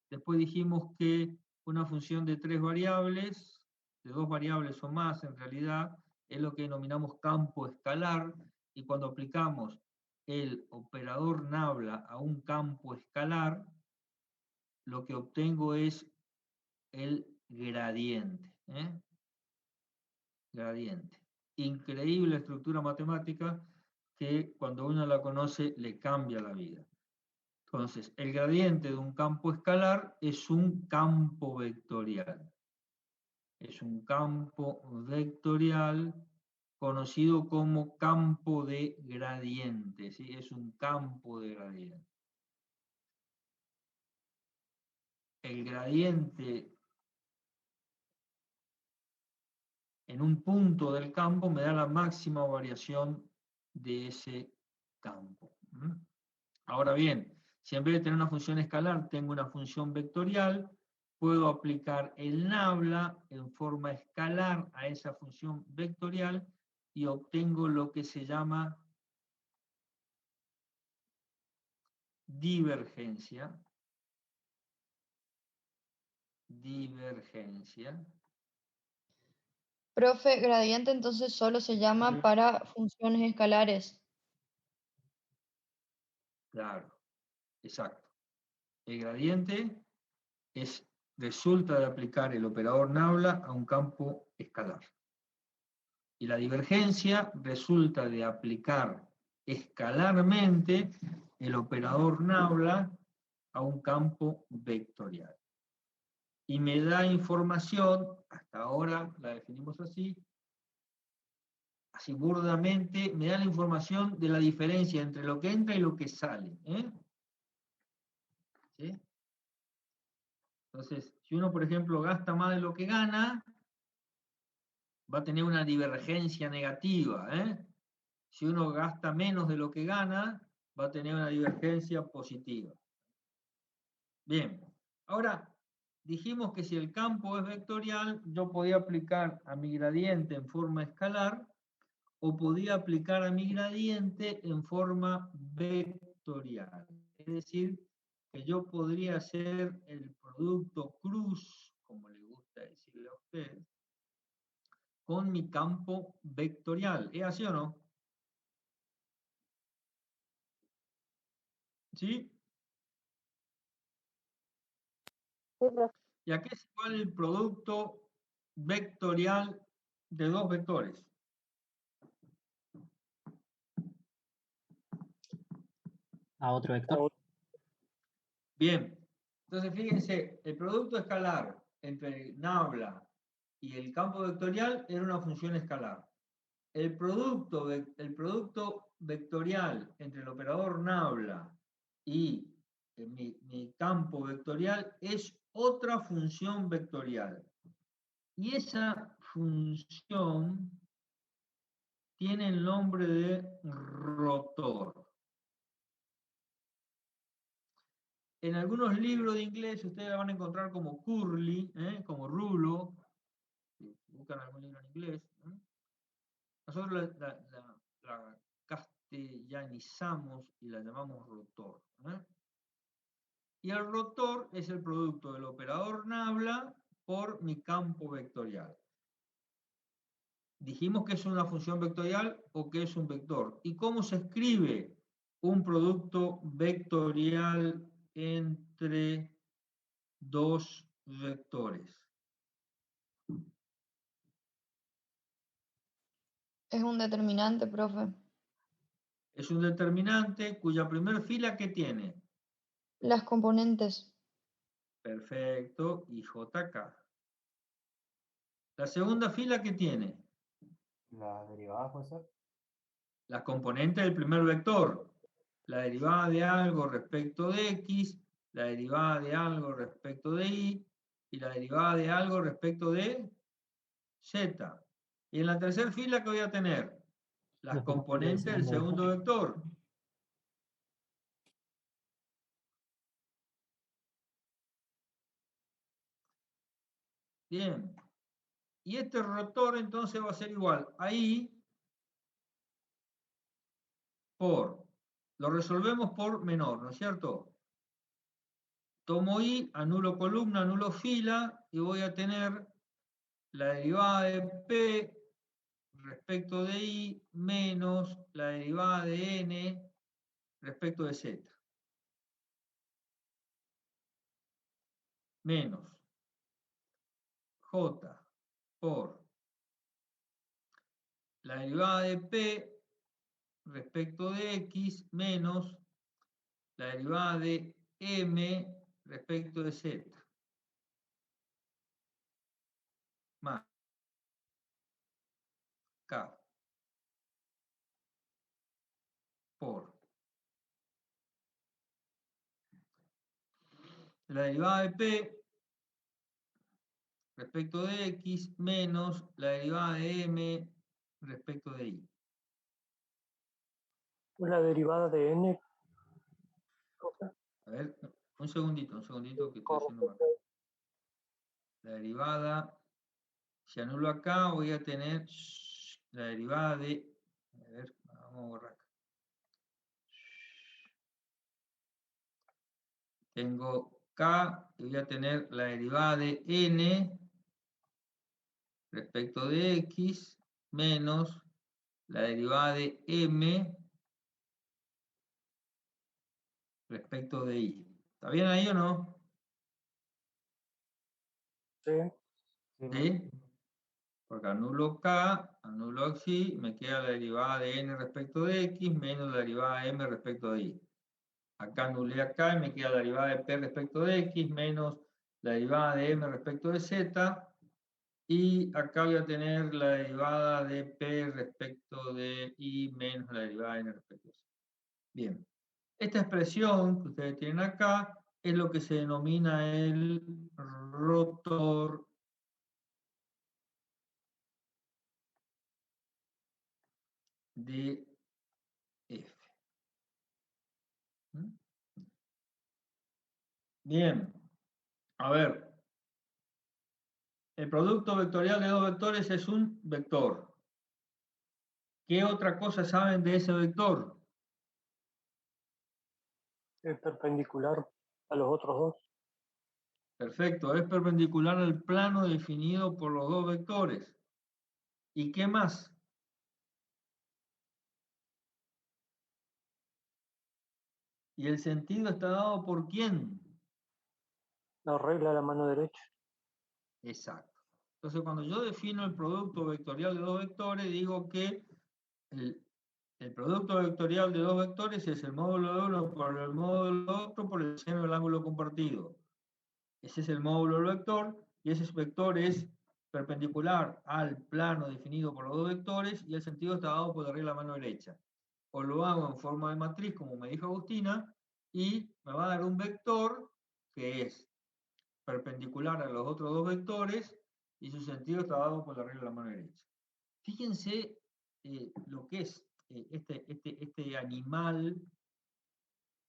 Después dijimos que una función de 3 variables, de 2 variables o más en realidad, es lo que denominamos campo escalar, y cuando aplicamos el operador nabla a un campo escalar, lo que obtengo es el gradiente. Gradiente. Increíble estructura matemática que cuando uno la conoce le cambia la vida. Entonces, el gradiente de un campo escalar es un campo vectorial. Es un campo vectorial conocido como campo de gradiente, ¿sí? Es un campo de gradiente. El gradiente en un punto del campo me da la máxima variación de ese campo. Ahora bien, si en vez de tener una función escalar tengo una función vectorial, puedo aplicar el nabla en forma escalar a esa función vectorial y obtengo lo que se llama divergencia. Divergencia. Profe, gradiente entonces solo se llama para funciones escalares. Claro, exacto. El gradiente resulta de aplicar el operador nabla a un campo escalar. Y la divergencia resulta de aplicar escalarmente el operador nabla a un campo vectorial. Y me da información, hasta ahora la definimos así burdamente, me da la información de la diferencia entre lo que entra y lo que sale. ¿Sí? Entonces, si uno, por ejemplo, gasta más de lo que gana, va a tener una divergencia negativa. Si uno gasta menos de lo que gana, va a tener una divergencia positiva. Bien, ahora dijimos que si el campo es vectorial, yo podía aplicar a mi gradiente en forma escalar o podía aplicar a mi gradiente en forma vectorial. Es decir, que yo podría hacer el producto cruz, como le gusta decirle a usted, con mi campo vectorial. ¿Es así o no? ¿Sí? Sí, profe. ¿Y a qué es igual el producto vectorial de dos vectores? A otro vector. Bien, entonces fíjense, el producto escalar entre el nabla y el campo vectorial era una función escalar. El producto vectorial entre el operador nabla y mi campo vectorial es otra función vectorial. Y esa función tiene el nombre de rotor. En algunos libros de inglés ustedes la van a encontrar como curly, como rulo. Si buscan algún libro en inglés. Nosotros la castellanizamos y la llamamos rotor. Y el rotor es el producto del operador nabla por mi campo vectorial. Dijimos que es una función vectorial o que es un vector. ¿Y cómo se escribe un producto vectorial entre dos vectores? Es un determinante, profe. Es un determinante cuya primera fila, ¿qué tiene? Las componentes. Perfecto, y JK. La segunda fila, ¿qué tiene? La derivada puede ser. Las componentes del primer vector. La derivada de algo respecto de x, la derivada de algo respecto de y la derivada de algo respecto de z. Y en la tercera fila, ¿qué voy a tener? Las componentes del segundo vector. Bien. Y este rotor entonces va a ser igual a I por, lo resolvemos por menor, ¿no es cierto? Tomo I, anulo columna, anulo fila, y voy a tener la derivada de P respecto de I menos la derivada de N respecto de Z. Menos J por la derivada de P respecto de X menos la derivada de M respecto de Z. Más K por la derivada de P respecto de X menos la derivada de M respecto de Y. La derivada de n, profe, A ver, un segundito que estoy con haciendo respecto acá. La derivada, si anulo acá, voy a tener la derivada de, a ver, vamos a borrar acá. Tengo K y voy a tener la derivada de N respecto de X menos la derivada de M respecto de Y. ¿Está bien ahí o no? sí, ¿Sí? Porque anulo K, anulo X, me queda la derivada de N respecto de X menos la derivada de M respecto de Y. Acá anulé acá y me queda la derivada de P respecto de X menos la derivada de M respecto de Z. Y acá voy a tener la derivada de P respecto de Y menos la derivada de N respecto de Z. Bien. Esta expresión que ustedes tienen acá es lo que se denomina el rotor de F. ¿Mm? Bien. A ver. El producto vectorial de dos vectores es un vector. ¿Qué otra cosa saben de ese vector? es perpendicular a los otros dos. Perfecto, es perpendicular al plano definido por los dos vectores. ¿Y qué más? ¿Y el sentido está dado por quién? La regla de la mano derecha. Exacto. Entonces, cuando yo defino el producto vectorial de dos vectores, digo que el producto vectorial de dos vectores es el módulo de uno por el módulo de otro por el seno del ángulo compartido. Ese es el módulo del vector, y ese vector es perpendicular al plano definido por los dos vectores, y el sentido está dado por la regla de la mano derecha. O lo hago en forma de matriz, como me dijo Agustina, y me va a dar un vector que es perpendicular a los otros dos vectores, y su sentido está dado por la regla de la mano derecha. Fíjense lo que es este animal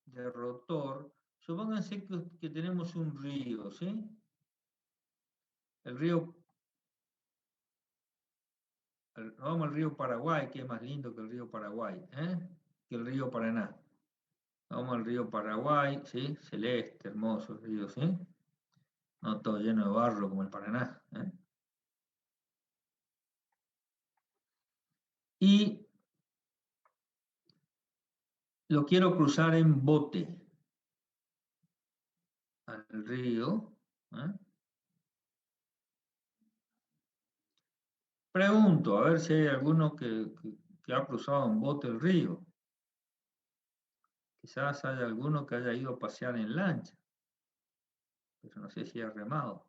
de rotor. Supónganse que tenemos un río, ¿sí? El río, vamos al río Paraguay, que es más lindo que el río Paraguay, que el río Paraná. Vamos al río Paraguay, ¿sí? Celeste, hermoso el río, ¿sí? No todo lleno de barro como el Paraná. Y lo quiero cruzar en bote al río. Pregunto, a ver si hay alguno que ha cruzado en bote el río. Quizás haya alguno que haya ido a pasear en lancha, pero no sé si ha remado.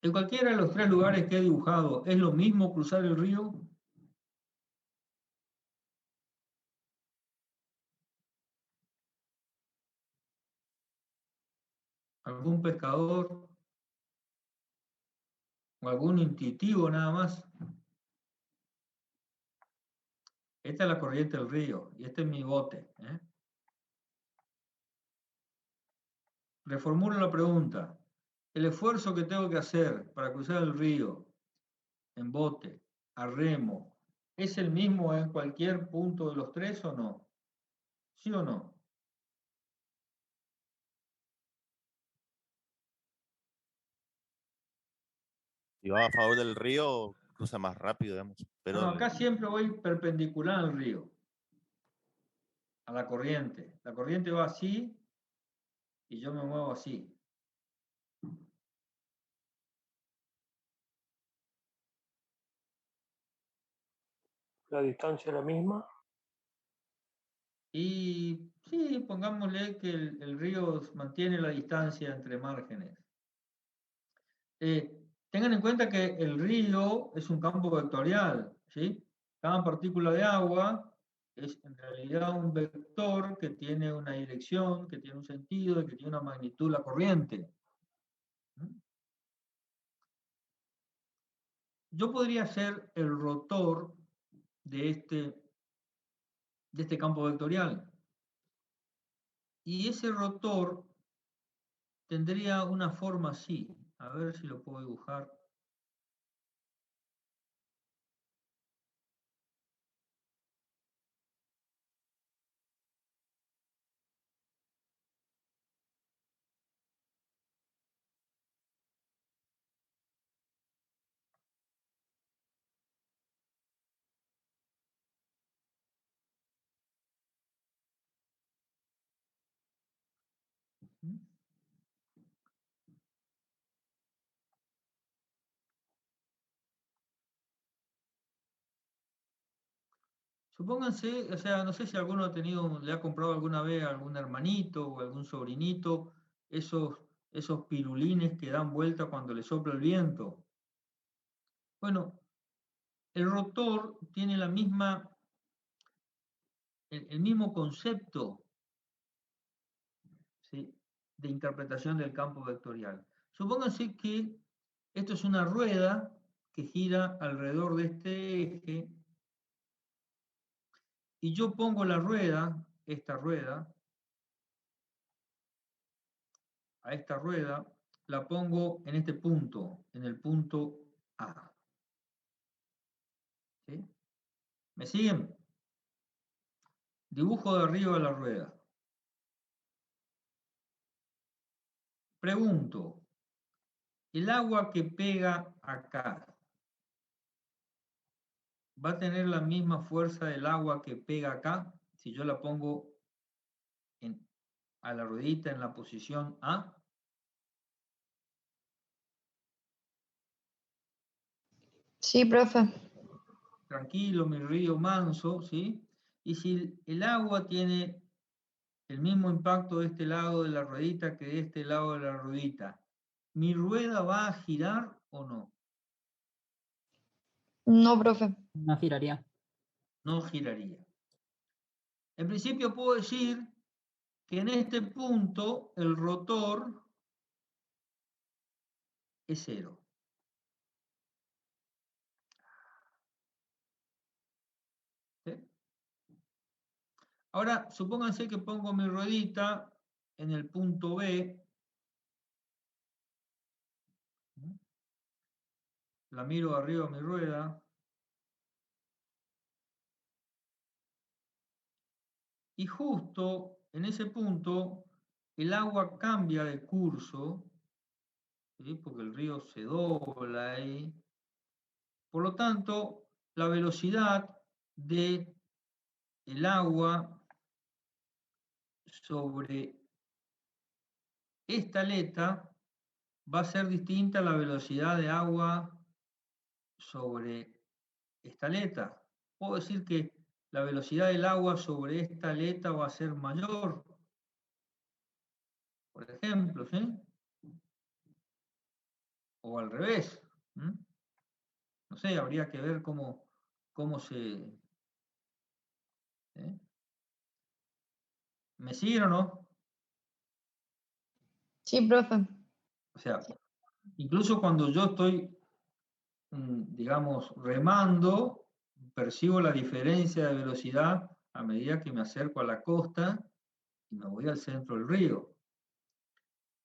En cualquiera de los tres lugares que he dibujado, ¿es lo mismo cruzar el río? ¿Algún pescador? ¿O algún intuitivo nada más? Esta es la corriente del río y este es mi bote. Reformulo la pregunta. ¿El esfuerzo que tengo que hacer para cruzar el río en bote, a remo, es el mismo en cualquier punto de los tres o no? ¿Sí o no? Si va a favor del río, cruza más rápido, digamos. Pero Bueno, acá siempre voy perpendicular al río, a la corriente. La corriente va así y yo me muevo así. La distancia es la misma. Y sí, pongámosle que el río mantiene la distancia entre márgenes. Tengan en cuenta que el río es un campo vectorial, ¿sí? Cada partícula de agua es en realidad un vector que tiene una dirección, que tiene un sentido y que tiene una magnitud, la corriente. Yo podría ser el rotor de este campo vectorial. Y ese rotor tendría una forma así. A ver si lo puedo dibujar. Supónganse, o sea, no sé si alguno le ha comprado alguna vez a algún hermanito o algún sobrinito esos pirulines que dan vuelta cuando le sopla el viento. Bueno, el rotor tiene el mismo concepto, ¿sí?, de interpretación del campo vectorial. Supónganse que esto es una rueda que gira alrededor de este eje y yo pongo la rueda, a esta rueda, la pongo en este punto, en el punto A. ¿Sí? ¿Me siguen? Dibujo de arriba la rueda. Pregunto, ¿el agua que pega acá va a tener la misma fuerza del agua que pega acá si yo la pongo a la ruedita en la posición A? Sí, profe. Tranquilo, mi río manso, ¿sí? Y si el agua tiene el mismo impacto de este lado de la ruedita que de este lado de la ruedita, ¿mi rueda va a girar o no? No, profe. No giraría. No giraría. En principio puedo decir que en este punto el rotor es 0. ¿Sí? Ahora, supónganse que pongo mi ruedita en el punto B. La miro arriba mi rueda. Y justo en ese punto el agua cambia de curso, ¿sí?, porque el río se dobla ahí. Por lo tanto, la velocidad del agua sobre esta aleta va a ser distinta a la velocidad de agua sobre esta aleta. Puedo decir que la velocidad del agua sobre esta aleta va a ser mayor, por ejemplo, ¿sí? O al revés. No sé, habría que ver cómo se... ¿eh? ¿Me siguen o no? Sí, profe. O sea, incluso cuando yo estoy, digamos, remando, percibo la diferencia de velocidad a medida que me acerco a la costa y me voy al centro del río.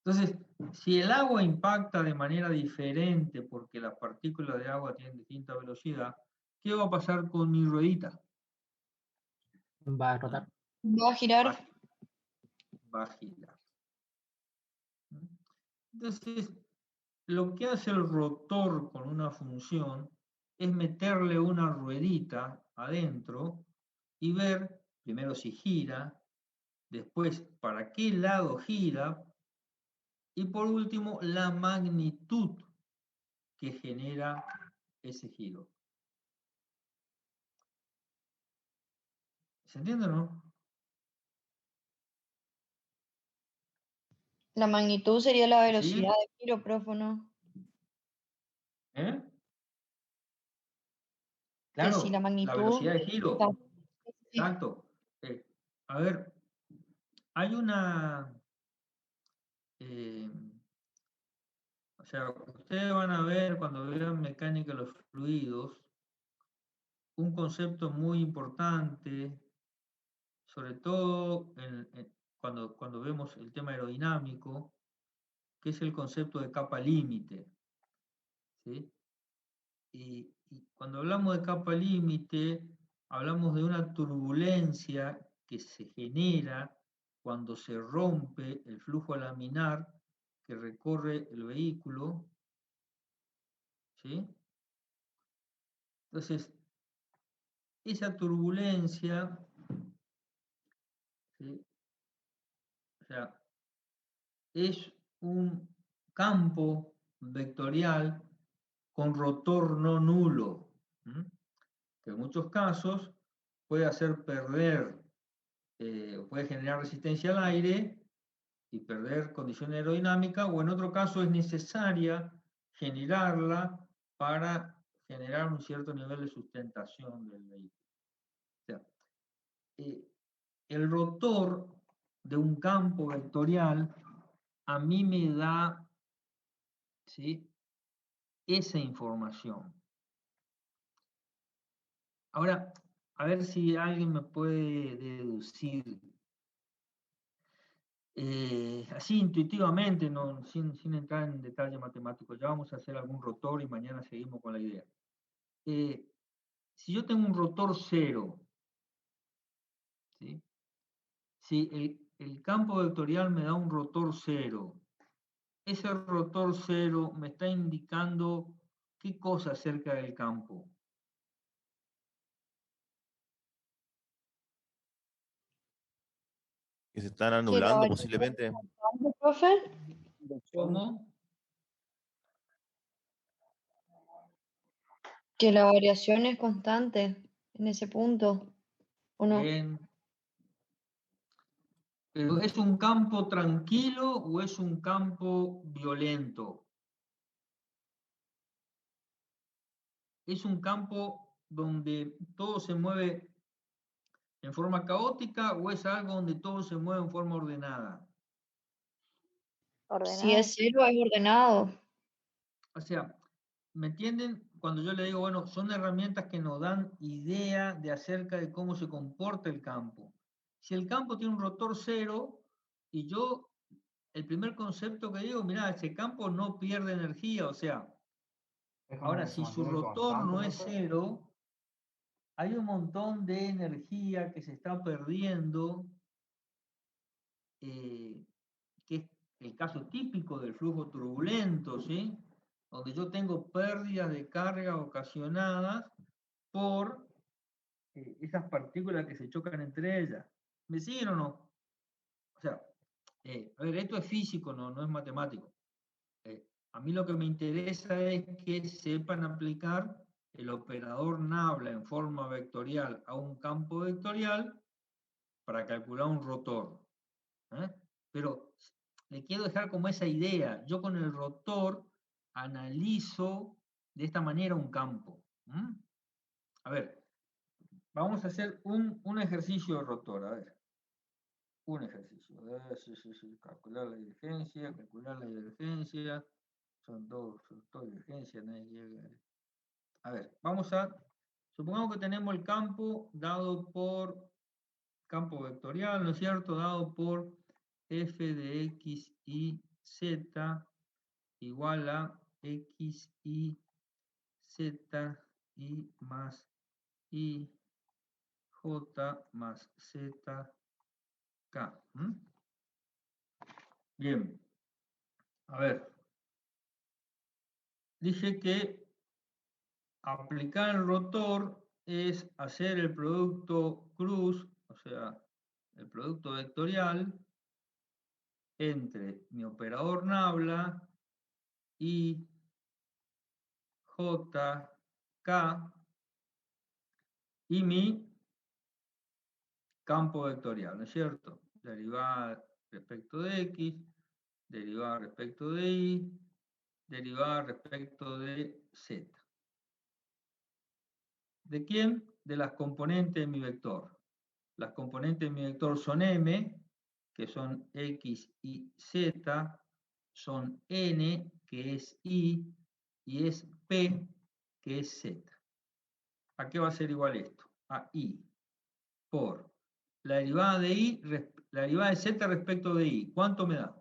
Entonces, si el agua impacta de manera diferente porque las partículas de agua tienen distinta velocidad, ¿qué va a pasar con mi ruedita? Va a rotar. Va a girar. Va a girar. Entonces, lo que hace el rotor con una función es meterle una ruedita adentro y ver primero si gira, después para qué lado gira y por último la magnitud que genera ese giro. ¿Se entiende o no? La magnitud sería la ¿Sí? velocidad de giro, profe, ¿no? ¿Eh? Que Claro, si la la magnitud velocidad de giro. está- sí. Exacto. A ver, hay una... o sea, ustedes van a ver cuando vean mecánica de los fluidos, un concepto muy importante, sobre todo cuando vemos el tema aerodinámico, que es el concepto de capa límite. ¿Sí? Y cuando hablamos de capa límite, hablamos de una turbulencia que se genera cuando se rompe el flujo laminar que recorre el vehículo. ¿Sí? Entonces, esa turbulencia, ¿sí? O sea, es un campo vectorial con rotor no nulo, ¿m? Que en muchos casos puede hacer perder, puede generar resistencia al aire y perder condición aerodinámica, o en otro caso es necesaria generarla para generar un cierto nivel de sustentación del vehículo. O sea, el rotor de un campo vectorial a mí me da, ¿sí?, esa información. Ahora, a ver si alguien me puede deducir, así intuitivamente, no, sin entrar en detalle matemático. Ya vamos a hacer algún rotor y mañana seguimos con la idea. Si yo tengo un rotor cero, ¿sí?, si el campo vectorial me da un rotor cero, ese rotor cero me está indicando qué cosa acerca del campo. Que se están Que la anulando variación posiblemente. es constante, profe. ¿Cómo? Que la variación es constante en ese punto, ¿o no? Bien. ¿Pero es un campo tranquilo o es un campo violento? ¿Es un campo donde todo se mueve en forma caótica o es algo donde todo se mueve en forma ordenada? Si es cero, es ordenado. O sea, ¿me entienden? Cuando yo le digo, bueno, son herramientas que nos dan idea de acerca de cómo se comporta el campo. Si el campo tiene un rotor cero y yo, el primer concepto que digo, mira, ese campo no pierde energía, o sea, ahora si su rotor no es cero, hay un montón de energía que se está perdiendo, que es el caso típico del flujo turbulento, ¿sí?, donde yo tengo pérdidas de carga ocasionadas por esas partículas que se chocan entre ellas. ¿Me siguen o no? O sea, a ver, esto es físico, no es matemático. A mí lo que me interesa es que sepan aplicar el operador nabla en forma vectorial a un campo vectorial para calcular un rotor. Pero le quiero dejar como esa idea. Yo con el rotor analizo de esta manera un campo. A ver, vamos a hacer un ejercicio de rotor. A ver, un ejercicio. Calcular la divergencia, Son dos divergencias. A ver, supongamos que tenemos el campo dado por campo vectorial, ¿no es cierto? Dado por f de x y z igual a x y z y más y j más z k. Bien. A ver. Dije que aplicar el rotor es hacer el producto cruz, o sea, el producto vectorial entre mi operador nabla y j, k y mi campo vectorial, ¿no es cierto? Derivada respecto de x, derivada respecto de y, derivada respecto de z. ¿De quién? De las componentes de mi vector. Las componentes de mi vector son m, que son x y z, son n, que es y es p, que es z. ¿A qué va a ser igual esto? A i por la derivada de y, la derivada de z respecto de y. ¿Cuánto me da?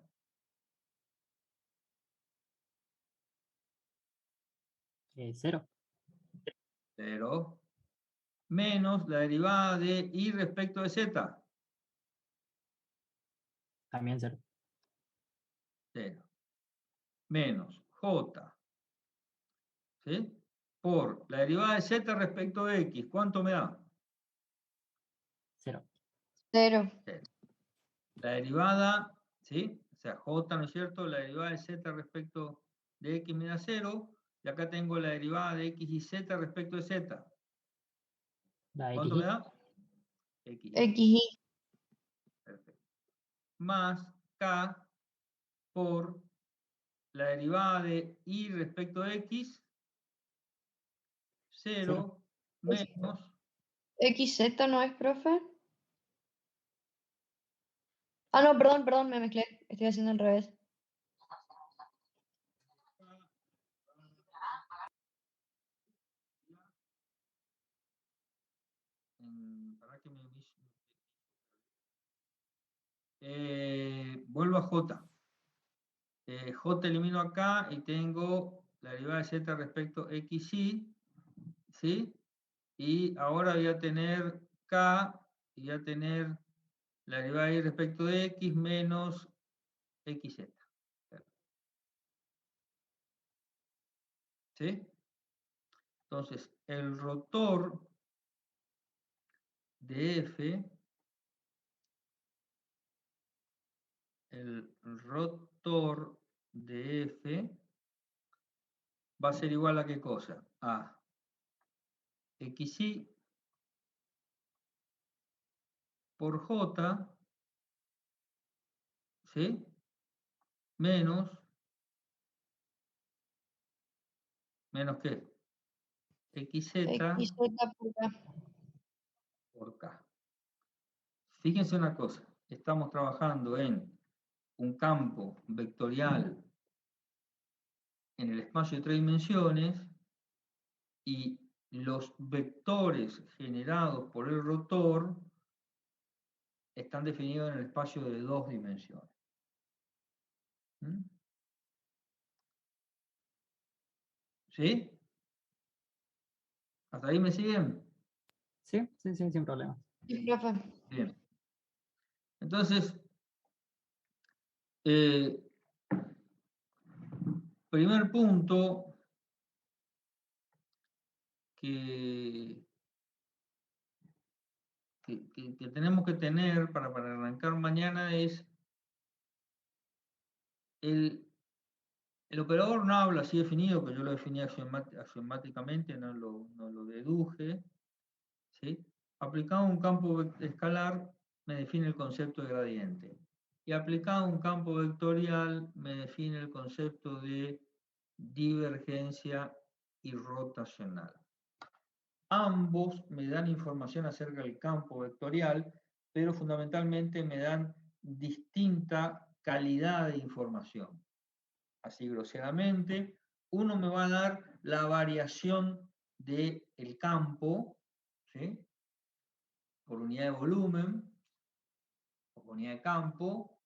0. 0. Menos la derivada de y respecto de z. También 0. 0. Menos j. ¿Sí? Por la derivada de z respecto de x. ¿Cuánto me da? 0. 0. La derivada, ¿sí? O sea, j, ¿no es cierto? La derivada de z respecto de x me da 0. Y acá tengo la derivada de x y z respecto de z. ¿Cuánto me da? X. XY. Perfecto. Más k por la derivada de y respecto de x, 0 menos. XZ no es, profe. Ah, no, perdón, me mezclé. Estoy haciendo al revés. ¿Para qué vuelvo a j. J elimino acá y tengo la derivada de z respecto a xy, ¿sí? Y ahora voy a tener k y voy a tener la derivada de y respecto de x menos xz. ¿Sí? Entonces, el rotor de f, va a ser igual a ¿qué cosa? A xy por j, ¿sí? Menos ¿qué? XZ por K. Fíjense una cosa, estamos trabajando en un campo vectorial en el espacio de 3 dimensiones y los vectores generados por el rotor están definidos en el espacio de 2 dimensiones. ¿Sí? ¿Hasta ahí me siguen? Sí, sin problema. Sí, profe. Bien. Entonces, primer punto que tenemos que tener para arrancar mañana es el operador nabla así definido, que yo lo definí axiomáticamente, no lo deduje, ¿sí? Aplicado a un campo escalar me define el concepto de gradiente. Y aplicado a un campo vectorial me define el concepto de divergencia y rotacional. Ambos me dan información acerca del campo vectorial, pero fundamentalmente me dan distinta calidad de información. Así groseramente, uno me va a dar la variación del campo, ¿sí? Por unidad de volumen, por unidad de campo,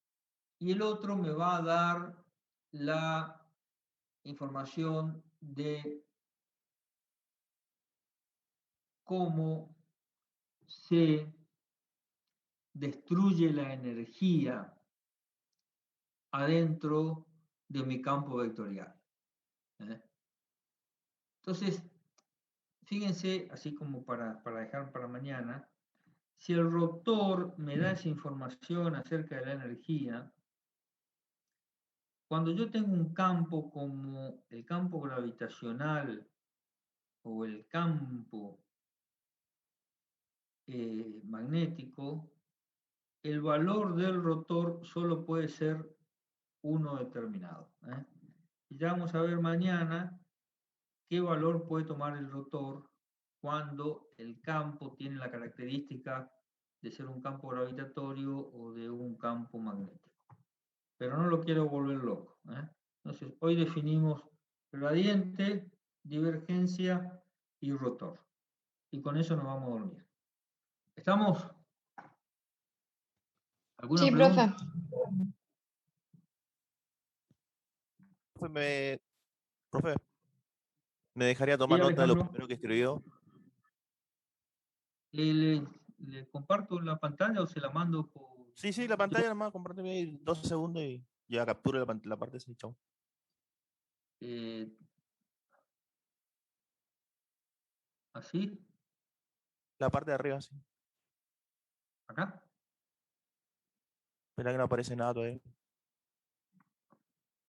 y el otro me va a dar la información de cómo se destruye la energía adentro de mi campo vectorial. Entonces, fíjense, así como para dejar para mañana, si el rotor me da esa información acerca de la energía, cuando yo tengo un campo como el campo gravitacional o el campo magnético, el valor del rotor solo puede ser uno determinado. Y ya vamos a ver mañana qué valor puede tomar el rotor cuando el campo tiene la característica de ser un campo gravitatorio o de un campo magnético. Pero no lo quiero volver loco. Entonces, hoy definimos gradiente, divergencia y rotor. Y con eso nos vamos a dormir. ¿Estamos? ¿Alguna Sí, pregunta? Profe, ¿me dejaría tomar Sí, nota de lo Alejandro. primero que escribió? ¿Le comparto la pantalla o se la mando por...? Sí, la pantalla nomás, compárteme ahí 12 segundos y ya capture la parte esa y chao. ¿Así? La parte de arriba, sí. ¿Acá? Espera que no aparece nada todavía.